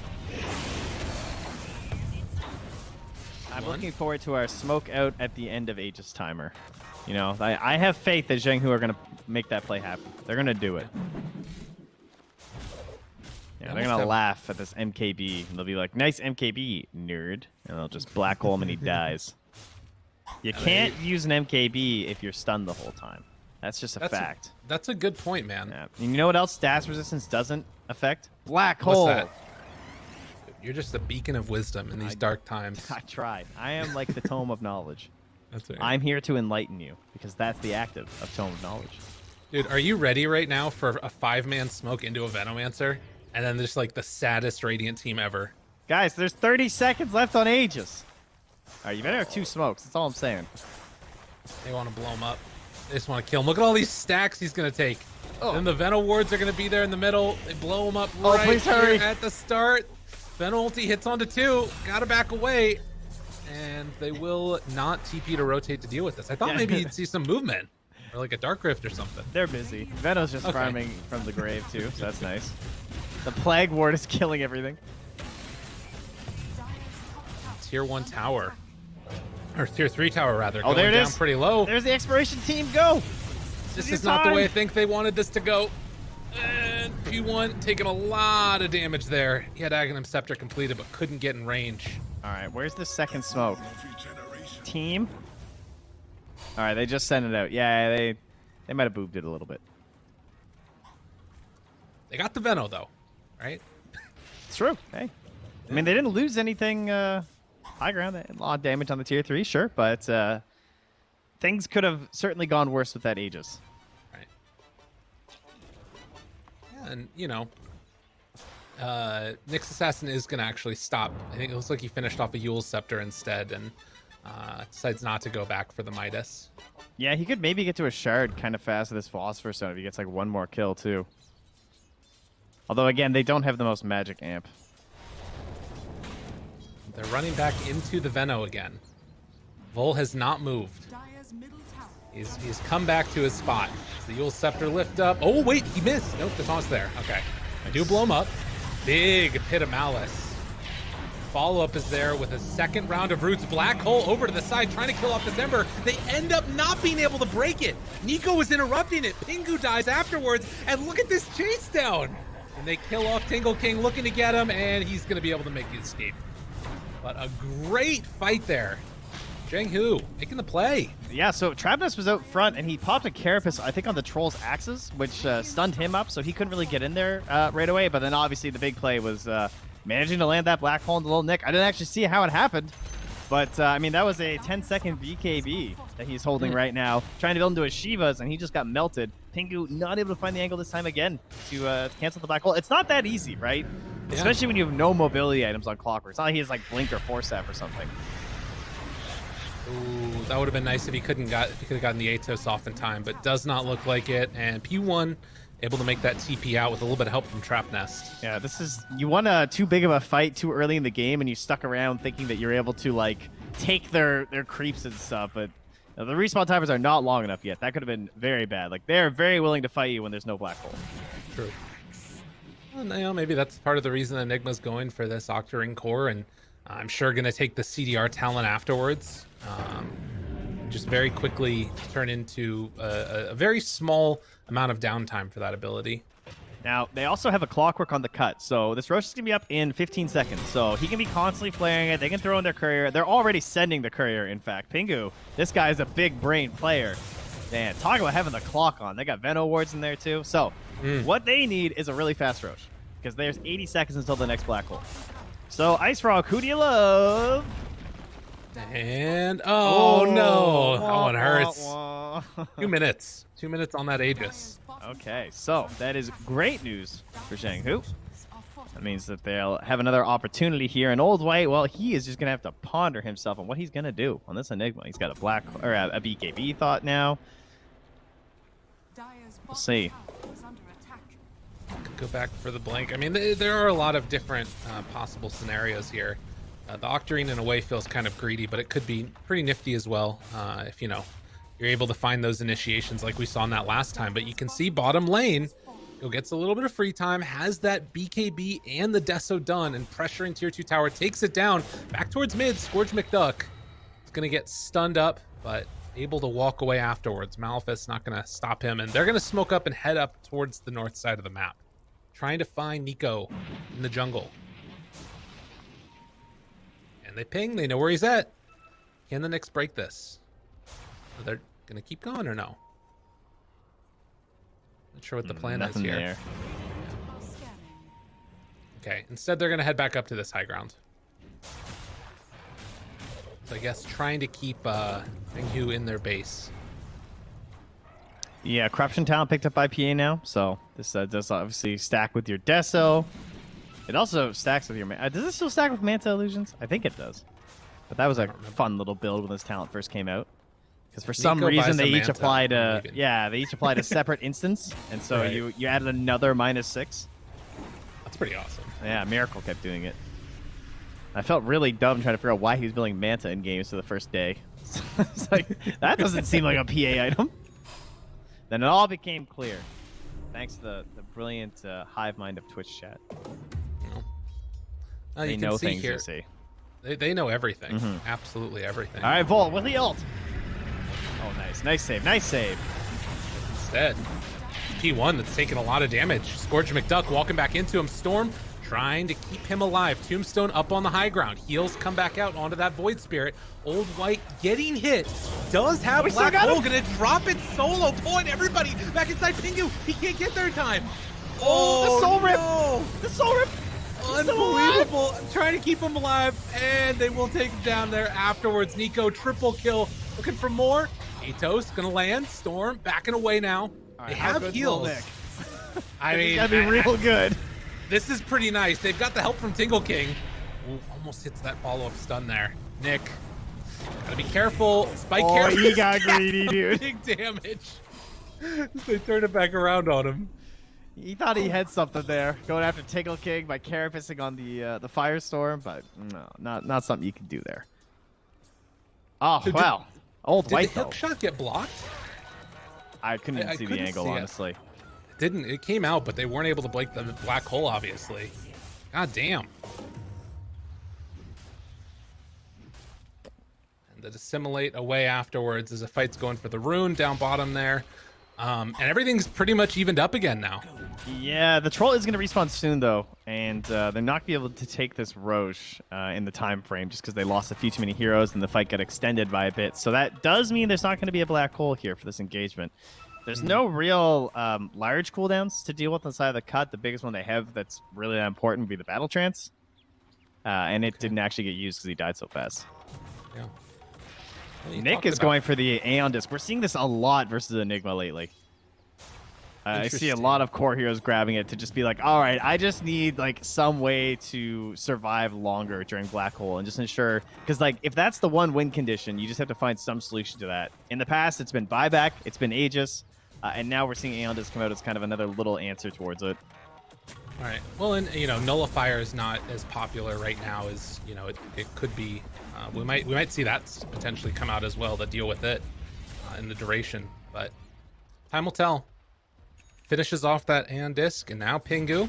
I'm looking forward to our smoke out at the end of Aegis Timer. You know, I have faith that Jiang Hu are going to make that play happen. They're going to do it. Yeah, they're going to laugh at this MKB. And they'll be like, nice MKB, nerd. And they'll just black hole him and he dies. You can't use an MKB if you're stunned the whole time. That's just a fact. That's a good point, man. Yeah. And you know what else stats resistance doesn't affect? Black hole. What's that? You're just a beacon of wisdom in these dark times. I tried. I am like the tome of knowledge. That's right. I'm here to enlighten you because that's the active of tome of knowledge. Dude, are you ready right now for a 5-man smoke into a Venomancer? And then there's like the saddest Radiant team ever. Guys, there's 30 seconds left on Aegis. All right, you better have 2 smokes. That's all I'm saying. They want to blow him up. They just want to kill him. Look at all these stacks he's going to take. Then the Veno wards are going to be there in the middle. They blow him up right please hurry. here at the start. Veno ulti hits onto 2. Got to back away. And they will not TP to rotate to deal with this. I thought maybe you'd see some movement. Or like a Dark Rift or something. They're busy. Veno's just farming from the grave, too, so that's nice. The Plague Ward is killing everything. Tier 1 tower. Or Tier 3 tower, rather. Oh, there it down is. pretty low. There's the Expiration team. Go! This is not the way I think they wanted this to go. And P1 taking a lot of damage there. He had Aghanim Scepter completed, but couldn't get in range. All right, where's the second smoke? Regeneration. Team? All right, they just sent it out. Yeah, they might have boobed it a little bit. They got the Veno, though, right? It's true. Hey. I mean, they didn't lose anything high ground. They had a lot of damage on the tier 3, sure, but things could have certainly gone worse with that Aegis. Right. Yeah, and, you know, Nyx Assassin is going to actually stop. I think it looks like he finished off a Yule's Scepter instead and decides not to go back for the Midas. Yeah, he could maybe get to a shard kind of fast with this Philosopher's Stone if he gets like one more kill, too. Although, again, they don't have the most magic amp. They're running back into the Veno again. Vol has not moved. He's come back to his spot. The Yule Scepter lift up. Oh, wait, he missed. Nope, the taunt's there. Okay. I do blow him up. Big Pit of Malice. Follow-up is there with a second round of Roots. Black Hole over to the side, trying to kill off this Ember. They end up not being able to break it. Nico was interrupting it. Pingu dies afterwards, and look at this chase down. And they kill off Tingle King, looking to get him, and he's going to be able to make the escape. But a great fight there. Jiang Hu making the play. Yeah, so Trapnest was out front, and he popped a Carapace, I think, on the Troll's axes, which stunned him up, so he couldn't really get in there right away. But then, obviously, the big play was managing to land that black hole in the little nick. I didn't actually see how it happened, but, I mean, that was a 10-second BKB that he's holding right now, trying to build into his Shivas, and he just got melted. Pingu not able to find the angle this time again to cancel the black hole. It's not that easy, right? Yeah. Especially when you have no mobility items on Clockwork. It's not like he has, like, Blink or Force Staff or something. Ooh, that would have been nice if he could have gotten the Atos off in time, but does not look like it. And P1 able to make that TP out with a little bit of help from Trapnest. Yeah, this is, you won too big of a fight too early in the game, and you stuck around thinking that you're able to like take their creeps and stuff, but the respawn timers are not long enough yet. That could have been very bad. Like, they're very willing to fight you when there's no black hole. True. Well, you know, maybe that's part of the reason Enigma's going for this Octarine core, and I'm sure going to take the CDR talent afterwards. Just very quickly turn into a very small amount of downtime for that ability. Now, they also have a Clockwork on the cut, so this Rosh is going to be up in 15 seconds. So he can be constantly flaring it. They can throw in their courier. They're already sending the courier, in fact. Pingu, this guy is a big brain player. Man, talk about having the clock on. They got Veno wards in there, too. So what they need is a really fast Rosh, because there's 80 seconds until the next black hole. So, Ice Frog, who do you love? And, oh no, that one hurts. 2 minutes. 2 minutes on that Aegis. Okay, so that is great news for Jiang Hu. That means that they'll have another opportunity here. And Old White, well, he is just going to have to ponder himself on what he's going to do on this Enigma. He's got a black or a BKB thought now. We'll see. Could go back for the blink. I mean, there are a lot of different possible scenarios here. The Octarine in a way feels kind of greedy, but it could be pretty nifty as well if, you know, you're able to find those initiations like we saw in that last time. But you can see bottom lane, Go gets a little bit of free time, has that BKB and the Deso done, and pressuring tier 2 tower, takes it down, back towards mid. Scourge McDuck is going to get stunned up, but able to walk away afterwards. Malphite's not going to stop him, and they're going to smoke up and head up towards the north side of the map, trying to find Nico in the jungle. And they ping, they know where he's at. Can the Knicks break this? Are they going to keep going or no? Not sure what the plan is here. There. Okay, instead they're going to head back up to this high ground. So I guess trying to keep Menghu in their base. Yeah, Corruption Talent picked up by PA now, so this does obviously stack with your Deso. It also stacks with your... does it still stack with Manta Illusions? I think it does. But that was a fun little build when this talent first came out. Because for some reason they each applied a... Yeah, they each applied a separate instance, and so Right. you added another -6. That's pretty awesome. Yeah, Miracle kept doing it. I felt really dumb trying to figure out why he was building Manta in games for the first day. It's like, that doesn't seem like a PA item. Then it all became clear. Thanks to the brilliant hive mind of Twitch chat. You They can know see things, here. you see. They know everything. Absolutely everything. All right, Volt with the ult. Oh, nice. Nice save. Nice save. Instead, P1 that's taking a lot of damage. Scourge McDuck walking back into him. Storm trying to keep him alive. Tombstone up on the high ground. Heals come back out onto that Void Spirit. Old White getting hit. Does have Black Hole. Gonna drop it solo. Pulling everybody back inside Pingu. He can't get there in time. Oh, the Soul Rip. No. The Soul Rip. Unbelievable. Trying to keep him alive, and they will take him down there afterwards. Nico, triple kill. Looking for more. Atos gonna land. Storm backing away now. They have heals. I mean, That'd be real good. This is pretty nice. They've got the help from Tingle King. Ooh, almost hits that follow-up stun there. Nick, gotta be careful. Spike careful. He got greedy, dude. Big damage. They turn it back around on him. He thought he had something there, going after Tingle King by carapacing on the Firestorm, but no, not something you can do there. Oh, So wow. Old Did White, the though. hook shot get blocked? I couldn't I see the couldn't angle, see it. honestly. Didn't. It came out, but they weren't able to break the black hole, obviously. God damn. And to dissimulate away afterwards as the fight's going for the rune down bottom there. And everything's pretty much evened up again now. Yeah, the troll is going to respawn soon, though, and they're not going to be able to take this Roche in the time frame just because they lost a few too many heroes and the fight got extended by a bit. So that does mean there's not going to be a black hole here for this engagement. There's no real large cooldowns to deal with on the side of the cut. The biggest one they have that's really that important would be the Battle Trance. And it didn't actually get used because he died so fast. Yeah. Well, you Nick talked is about- going for the Aeon Disc. We're seeing this a lot versus Enigma lately. I see a Interesting. lot of core heroes grabbing it to just be like, all right, I just need like some way to survive longer during Black Hole and just ensure, because like if that's the one win condition, you just have to find some solution to that. In the past, it's been buyback, it's been Aegis, and now we're seeing Aeon Disc come out as kind of another little answer towards it. All right. Well, and you know, Nullifier is not as popular right now as you know it could be. We might see that potentially come out as well to deal with it in the duration, but time will tell. Finishes off that Aeon Disc, and now Pingu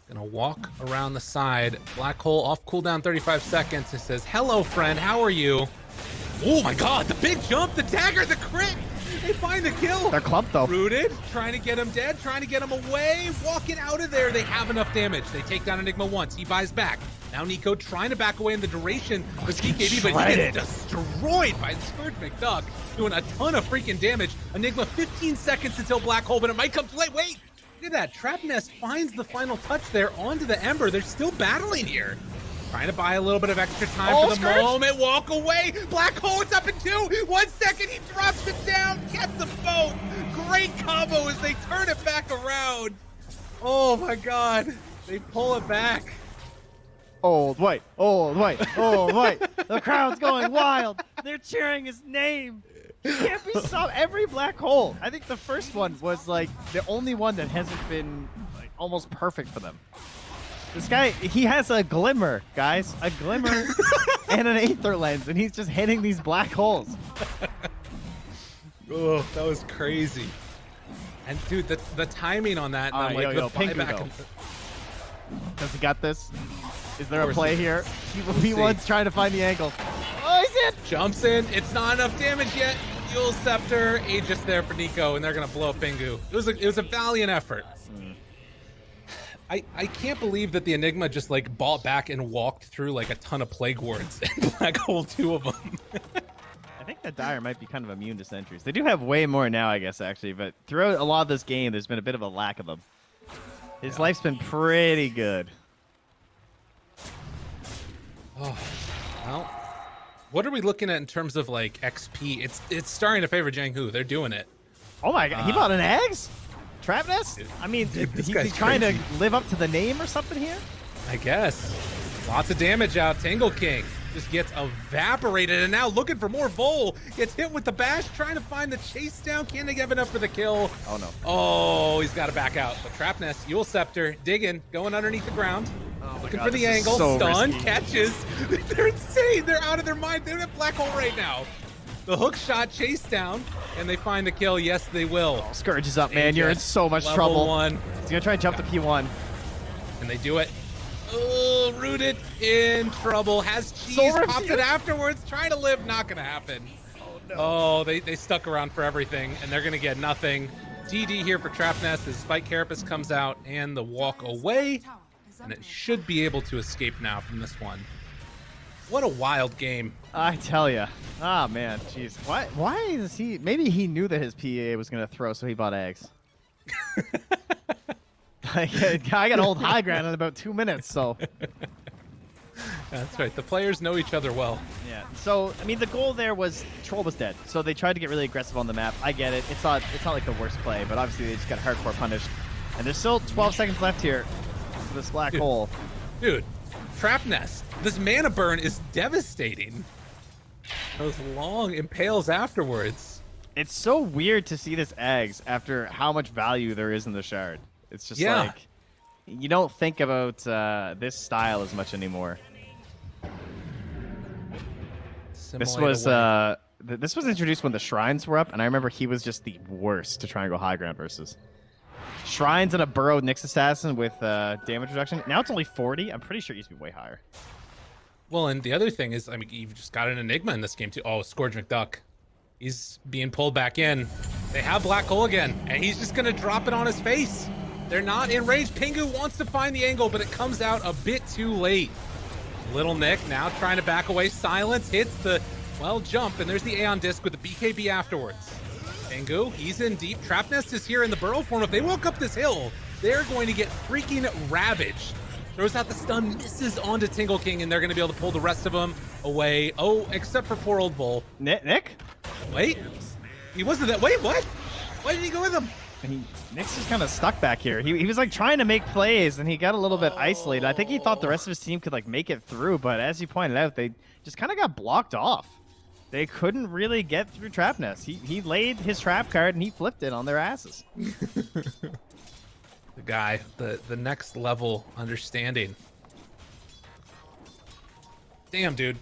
gonna walk around the side. Black Hole off cooldown 35 seconds. It says, "Hello, friend. How are you?" Oh my God! The big jump, the dagger, the crit. They find the kill. They're clumped though. Rooted, trying to get him dead, trying to get him away, walking out of there. They have enough damage. They take down Enigma once. He buys back. Now Nico trying to back away in the duration with DKB, but he gets destroyed by Scourge McDuck, doing a ton of freaking damage. Enigma 15 seconds until Black Hole, but it might come too late. Wait, look at that. Trap Nest finds the final touch there onto the Ember. They're still battling here. Trying to buy a little bit of extra time for the Scourge. moment. Walk away. Black Hole, it's up in 2. 1 second, he drops it down. Gets the boat. Great combo as they turn it back around. Oh my God. They pull it back. Old white, old white, old white. The crowd's going wild. They're cheering his name. He can't be stopped. Every black hole. I think the first one was like the only one that hasn't been like almost perfect for them. This guy, he has a glimmer, guys. A glimmer and an aether lens, and he's just hitting these black holes. Oh, that was crazy. And dude, the timing on that, and then, like the Pingu buyback. go. Does he got this? Is there a course play he- here? We'll P1's trying to find the angle. Oh, he's in! Jumps in. It's not enough damage yet. Yule Scepter, Aegis there for Nico, and they're gonna blow up Pingu. It was a valiant effort. I can't believe that the Enigma just like bought back and walked through like a ton of Plague Wards and Black Hole 2 of them. I think that Dire might be kind of immune to sentries. They do have way more now, I guess, actually, but throughout a lot of this game, there's been a bit of a lack of them. His life's been pretty good. Oh, well, what are we looking at in terms of like XP? It's starting to favor Jiang Hu. They're doing it. Oh my god, he bought an eggs? Trap nest? Dude, I mean, this he's guy's trying crazy. to live up to the name or something here? I guess. Lots of damage out. Tangle King just gets evaporated, and now looking for more Vol. Gets hit with the bash, trying to find the chase down. Can they get enough for the kill? Oh no. Oh, he's got to back out. But Trap Nest, Yule Scepter, digging, going underneath the ground. Looking God, for the this is angle. so Stun, risky. catches. They're insane. They're out of their mind. They're in a black hole right now. The hook shot chase down, and they find the kill. Yes, they will. Scourge is up, man. You're in Aegis, so much level trouble. 1. He's gonna try and jump to P1. And they do it. Oh, Rooted in trouble. Has cheese, So popped it afterwards. Trying to live, not gonna happen. Oh, no. Oh, they stuck around for everything, and they're gonna get nothing. DD here for Trap Nest as Spike Carapace comes out, and the walk away. And it should be able to escape now from this one. What a wild game. I tell ya. Ah, man. Jeez. Why is he... Maybe he knew that his PA was gonna throw, so he bought eggs. I got to hold high ground in about 2 minutes, so... That's right. The players know each other well. Yeah. So, I mean, the goal there was Troll was dead. So they tried to get really aggressive on the map. I get it. It's not like the worst play, but obviously they just got hardcore punished. And there's still 12 seconds left here for this black hole. Dude, Trap Nest. This mana burn is devastating. Those long impales afterwards. It's so weird to see this eggs after how much value there is in the shard. It's just Yeah. like you don't think about this style as much anymore. This was this was introduced when the shrines were up, and I remember he was just the worst to try and go high ground versus. Shrines and a burrowed Nyx assassin with damage reduction. Now it's only 40. I'm pretty sure it used to be way higher. Well, and the other thing is, I mean, you've just got an Enigma in this game too. Oh, Scourge McDuck. He's being pulled back in. They have Black Hole again, and he's just gonna drop it on his face. They're not in range. Pingu wants to find the angle, but it comes out a bit too late. Little Nick now trying to back away. Silence hits the, well, jump, and there's the Aeon Disc with the BKB afterwards. Pingu, he's in deep. Trap Nest is here in the burrow form. If they walk up this hill, they're going to get freaking ravaged. Throws out the stun, misses onto Tingle King, and they're going to be able to pull the rest of them away. Oh, except for poor old Bull. Nick? Wait, he wasn't that. Wait, what? Why did he go with him? Nick's just kind of stuck back here. He was like trying to make plays, and he got a little bit isolated. I think he thought the rest of his team could like make it through, but as you pointed out, they just kind of got blocked off. They couldn't really get through Trap Nest. He laid his trap card and he flipped it on their asses. The guy, the next level understanding. Damn, dude.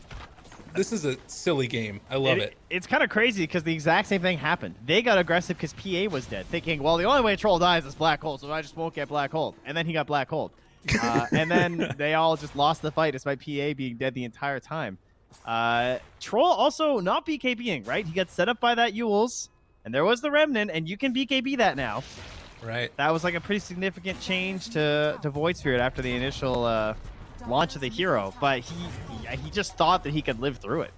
This is a silly game. I love it. It's kind of crazy because the exact same thing happened. They got aggressive because PA was dead, thinking, well, the only way a troll dies is black hole, so I just won't get black hole. And then he got black hole. And then they all just lost the fight despite PA being dead the entire time. Troll also not BKBing, right? He got set up by that Yules, and there was the Remnant, and you can BKB that now. Right. That was like a pretty significant change to Void Spirit after the initial launch of the hero, but he just thought that he could live through it.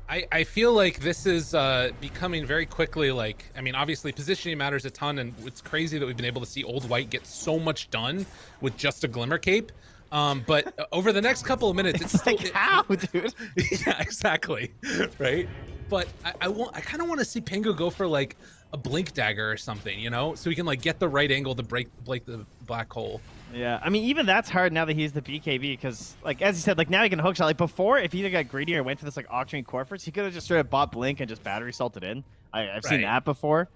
I feel like this is becoming very quickly like, I mean, obviously positioning matters a ton, and it's crazy that we've been able to see Old White get so much done with just a Glimmer Cape. But over the next couple of minutes, It's like, how, dude? Yeah, exactly. Right. But I kind of want to see Pingu go for like a Blink Dagger or something, you know, so he can like get the right angle to break the black hole. Yeah, I mean, even that's hard now that he's the BKB because, like, as you said, like, now he can hookshot. Like, before, if he either got greedy or went for this, like, Octarine Corphus, he could have just straight up bought Blink and just battery salted in. I've seen Right. that before.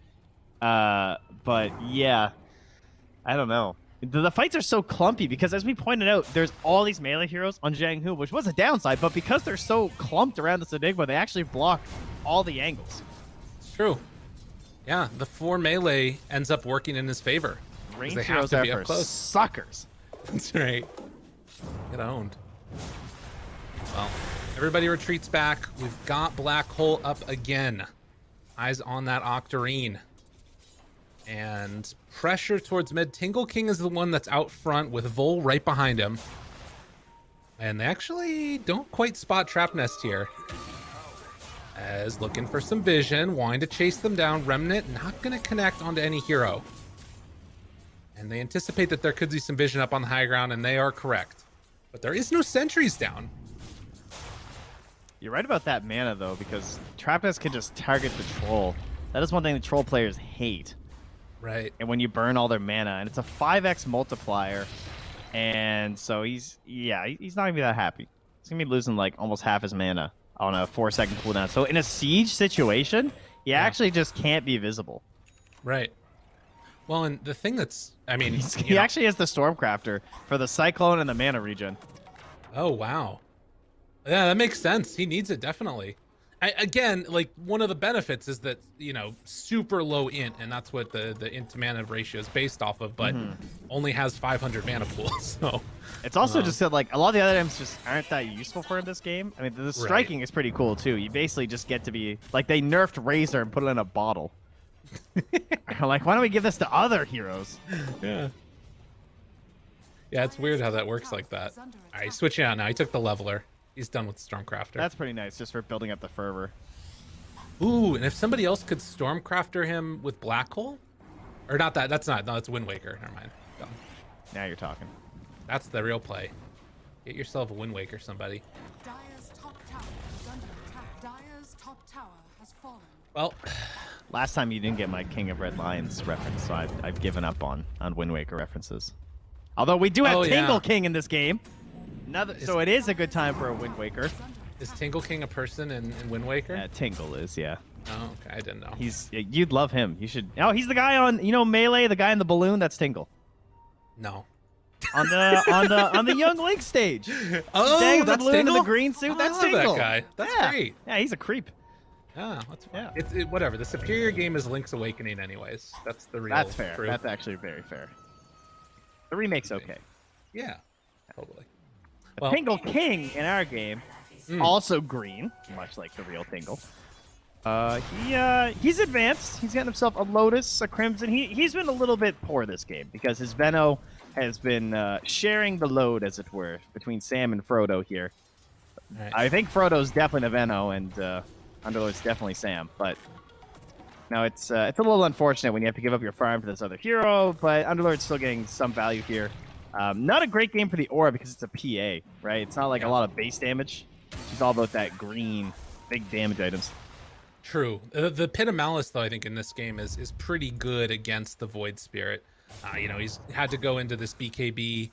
But, yeah, I don't know. The fights are so clumpy because, as we pointed out, there's all these melee heroes on Jiang Hu, which was a downside, but because they're so clumped around this Enigma, they actually block all the angles. It's true. Yeah, the 4 melee ends up working in his favor. Range they have heroes to are be up for close. suckers. That's right. Get owned. Well, everybody retreats back. We've got Black Hole up again. Eyes on that Octarine. And pressure towards mid. Tingle King is the one that's out front with Vol right behind him. And they actually don't quite spot Trap Nest here. As looking for some vision, wanting to chase them down. Remnant not going to connect onto any hero. And they anticipate that there could be some vision up on the high ground, and they are correct. But there is no sentries down. You're right about that mana, though, because Trapnest can just target the troll. That is one thing the troll players hate. Right. And when you burn all their mana, and it's a 5x multiplier, and so he's not gonna be that happy. He's gonna be losing like almost half his mana on a 4-second cooldown. So in a siege situation, he actually just can't be visible. Right. Well, and the thing that's, I mean, He actually has the Stormcrafter for the Cyclone and the mana regen. Oh, wow. Yeah, that makes sense. He needs it, definitely. Again, like, one of the benefits is that, super low int, and that's what the int to mana ratio is based off of, but only has 500 mana pool, so... It's also just that, like, a lot of the other items just aren't that useful for this game. I mean, the striking is pretty cool, too. You basically just get to be... Like, they nerfed Razor and put it in a bottle. Like, why don't we give this to other heroes? Yeah. Yeah, it's weird how that works like that. All right, switching out now. He took the leveler. He's done with Stormcrafter. That's pretty nice, just for building up the fervor. Ooh, and if somebody else could Stormcrafter him with Black Hole? Or not that. That's not. No, that's Wind Waker. Never mind. Dumb. Now you're talking. That's the real play. Get yourself a Wind Waker, somebody. Dire's top tower is under attack. Dire's top tower has fallen. Well, Last time you didn't get my King of Red Lions reference, so I've given up on Wind Waker references. Although we do have Tingle King in this game. So it is a good time for a Wind Waker. is Tingle King a person in Wind Waker? Yeah, Tingle is, yeah. Oh, okay. I didn't know. You'd love him. You should. Oh, he's the guy on Melee, the guy in the balloon. That's Tingle. No. On the Young Link stage. Oh, that's balloon Tingle? in the green suit. Oh, That's I love Tingle. that guy. That's great. Yeah, he's a creep. Yeah, that's fine. Yeah. Whatever. The superior game is Link's Awakening, anyways. That's the real. That's fair. Proof. That's actually very fair. The remake's okay. Yeah, totally. The Well, Tingle King in our game, also green, much like the real Tingle. He's advanced. He's gotten himself a Lotus, a Crimson. He's been a little bit poor this game because his Venno has been sharing the load, as it were, between Sam and Frodo here. right. I think Frodo's definitely the Venno, and Underlord's definitely Sam. But no, it's a little unfortunate when you have to give up your farm to this other hero. But Underlord's still getting some value here. Not a great game for the Aura because it's a PA, right? It's not like a lot of base damage. She's all about that green, big damage items. True. The Pit of Malice, though, I think in this game is pretty good against the Void Spirit. He's had to go into this BKB,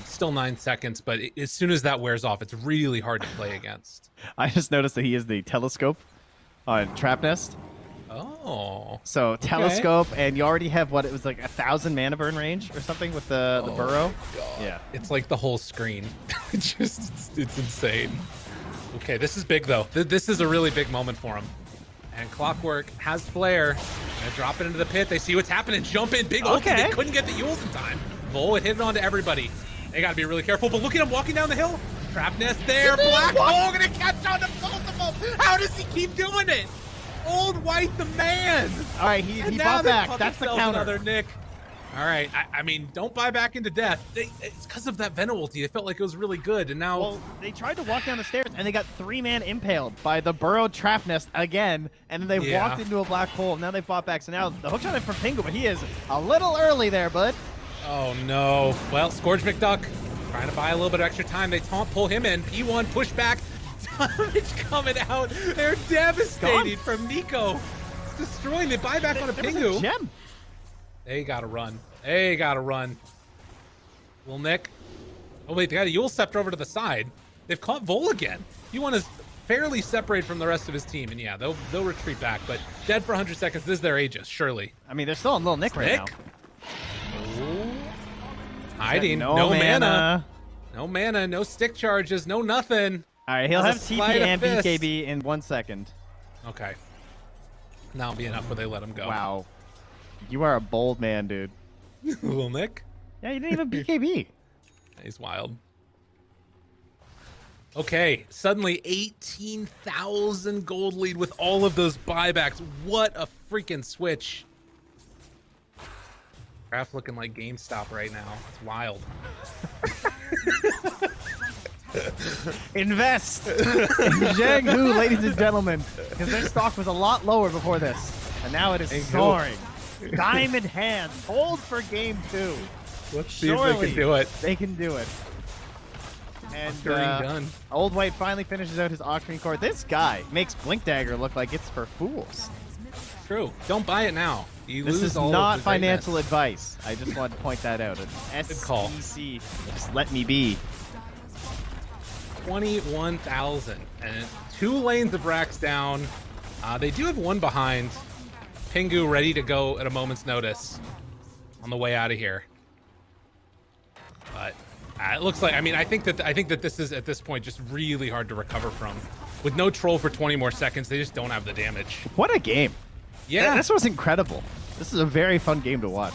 still 9 seconds, but as soon as that wears off, it's really hard to play against. I just noticed that he is the Telescope on Trap Nest. Oh. So Telescope, and you already have what it was like 1,000 mana burn range or something with the burrow. God. Yeah, It's like the whole screen. it's insane. Okay, this is big, though. This is a really big moment for him. And Clockwork has Flare. Gonna drop it into the pit. They see what's happening. Jump in. Big ulti. They couldn't get the Yules in time. Vol had hit it onto everybody. They gotta be really careful. But look at him walking down the hill. Trap Nest there. Black Hole gonna catch on to both of them. How does he keep doing it? Old White the man. all right, he bought back. That's the counter. Another Nick. All right, I mean, don't buy back into death. It's because of that Venom ulti. They felt like it was really good, and now... Well, they tried to walk down the stairs, and they got 3-man impaled by the burrowed Trap Nest again, and then they walked into a black hole, and now they fought back. So now the hookshot in from Pingu, but he is a little early there, bud. Oh, no. Well, Scourge McDuck trying to buy a little bit of extra time. They taunt pull him in. P1 push back. Damage coming out. They're devastated from Nico. It's destroying. They buy back on a Pingu. Gem. They gotta run. They gotta run. Well, Nick. Oh, wait, they got a Yule Scepter over to the side. They've caught Vol again. He is fairly separate from the rest of his team, and yeah, they'll retreat back, but dead for 100 seconds. This is their Aegis, surely. I mean, they're still on Little Nick right now. Oh. Hiding. No No mana. mana. No mana, no stick charges, no nothing. All right, he'll have Has a TP sleight of and fist. BKB in 1 second. Okay. That'll be enough where they let him go. Wow. You are a bold man, dude. Little Nick. Yeah, you didn't even BKB. He's wild. Okay, suddenly 18,000 gold lead with all of those buybacks. What a freaking switch. Graph looking like GameStop right now. It's wild. Invest in Jiang Hu, ladies and gentlemen, because their stock was a lot lower before this, and now it is soaring. Diamond hands, hold for game 2. Let's see if they can do it. They can do it. And Done. Old White finally finishes out his Octarine core. This guy makes Blink Dagger look like it's for fools. True. Don't buy it now. You This lose is all not of the greatness. financial advice. I just wanted to point that out. Good call. SEC. Just let me be. 21,000 and 2 lanes of racks down. They do have one behind. Pingu ready to go at a moment's notice on the way out of here. But it looks like, I think that this is at this point just really hard to recover from. With no troll for 20 more seconds, they just don't have the damage. What a game. Yeah. This was incredible. This is a very fun game to watch.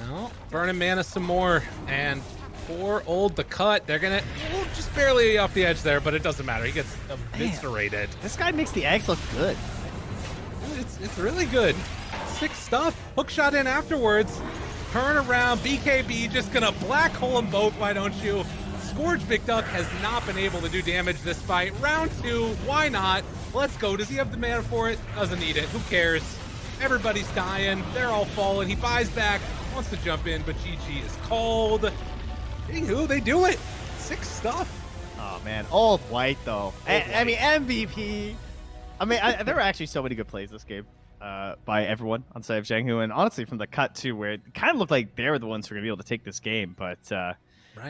Well, burning mana some more, and poor old the cut. They're gonna just barely off the edge there, but it doesn't matter. He gets eviscerated. This guy makes the eggs look good. It's really good. Sick stuff. Hook shot in afterwards. Turn around. BKB just gonna black hole them both. Why don't you? Scourge McDuck has not been able to do damage this fight. Round 2. Why not? Let's go. Does he have the mana for it? Doesn't need it. Who cares? Everybody's dying. They're all falling. He buys back. Wants to jump in, but GG is called. Anywho, they do it. Sick stuff. Oh, man. Old White, though. I mean, MVP. I mean, there were actually so many good plays this game by everyone on side of Jiang Hu. And honestly, from the cut, too, where it kind of looked like they were the ones who were going to be able to take this game. But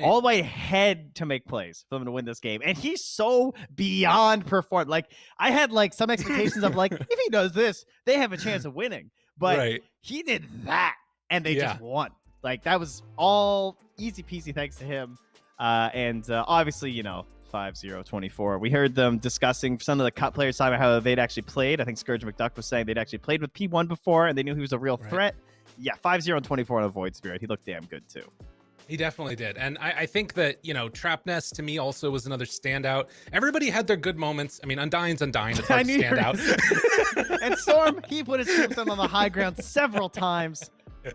All White had to make plays for them to win this game. And he's so beyond performed. Like, I had, like, some expectations of, like, if he does this, they have a chance of winning. But he did that, and they just won. Like, that was all easy peasy thanks to him. And obviously, 5-0-24. We heard them discussing some of the cut players talking about how they'd actually played. I think Scourge McDuck was saying they'd actually played with P1 before, and they knew he was a real threat. Yeah, 5-0-24 on a Void Spirit. He looked damn good, too. He definitely did. And I think that, Trap Nest to me also was another standout. Everybody had their good moments. I mean, Undying's Undying. It's hard to stand out. And Storm, he put his tombstone on the high ground several times.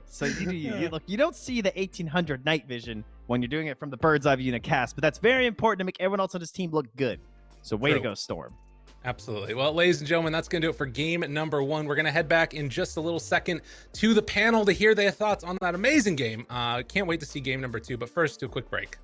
So you don't see the 1800 night vision when you're doing it from the bird's eye view in a cast, but that's very important to make everyone else on his team look good. So way to go, Storm. Absolutely. Well, ladies and gentlemen, that's going to do it for game number 1. We're going to head back in just a little second to the panel to hear their thoughts on that amazing game. Can't wait to see game number 2, but first, do a quick break.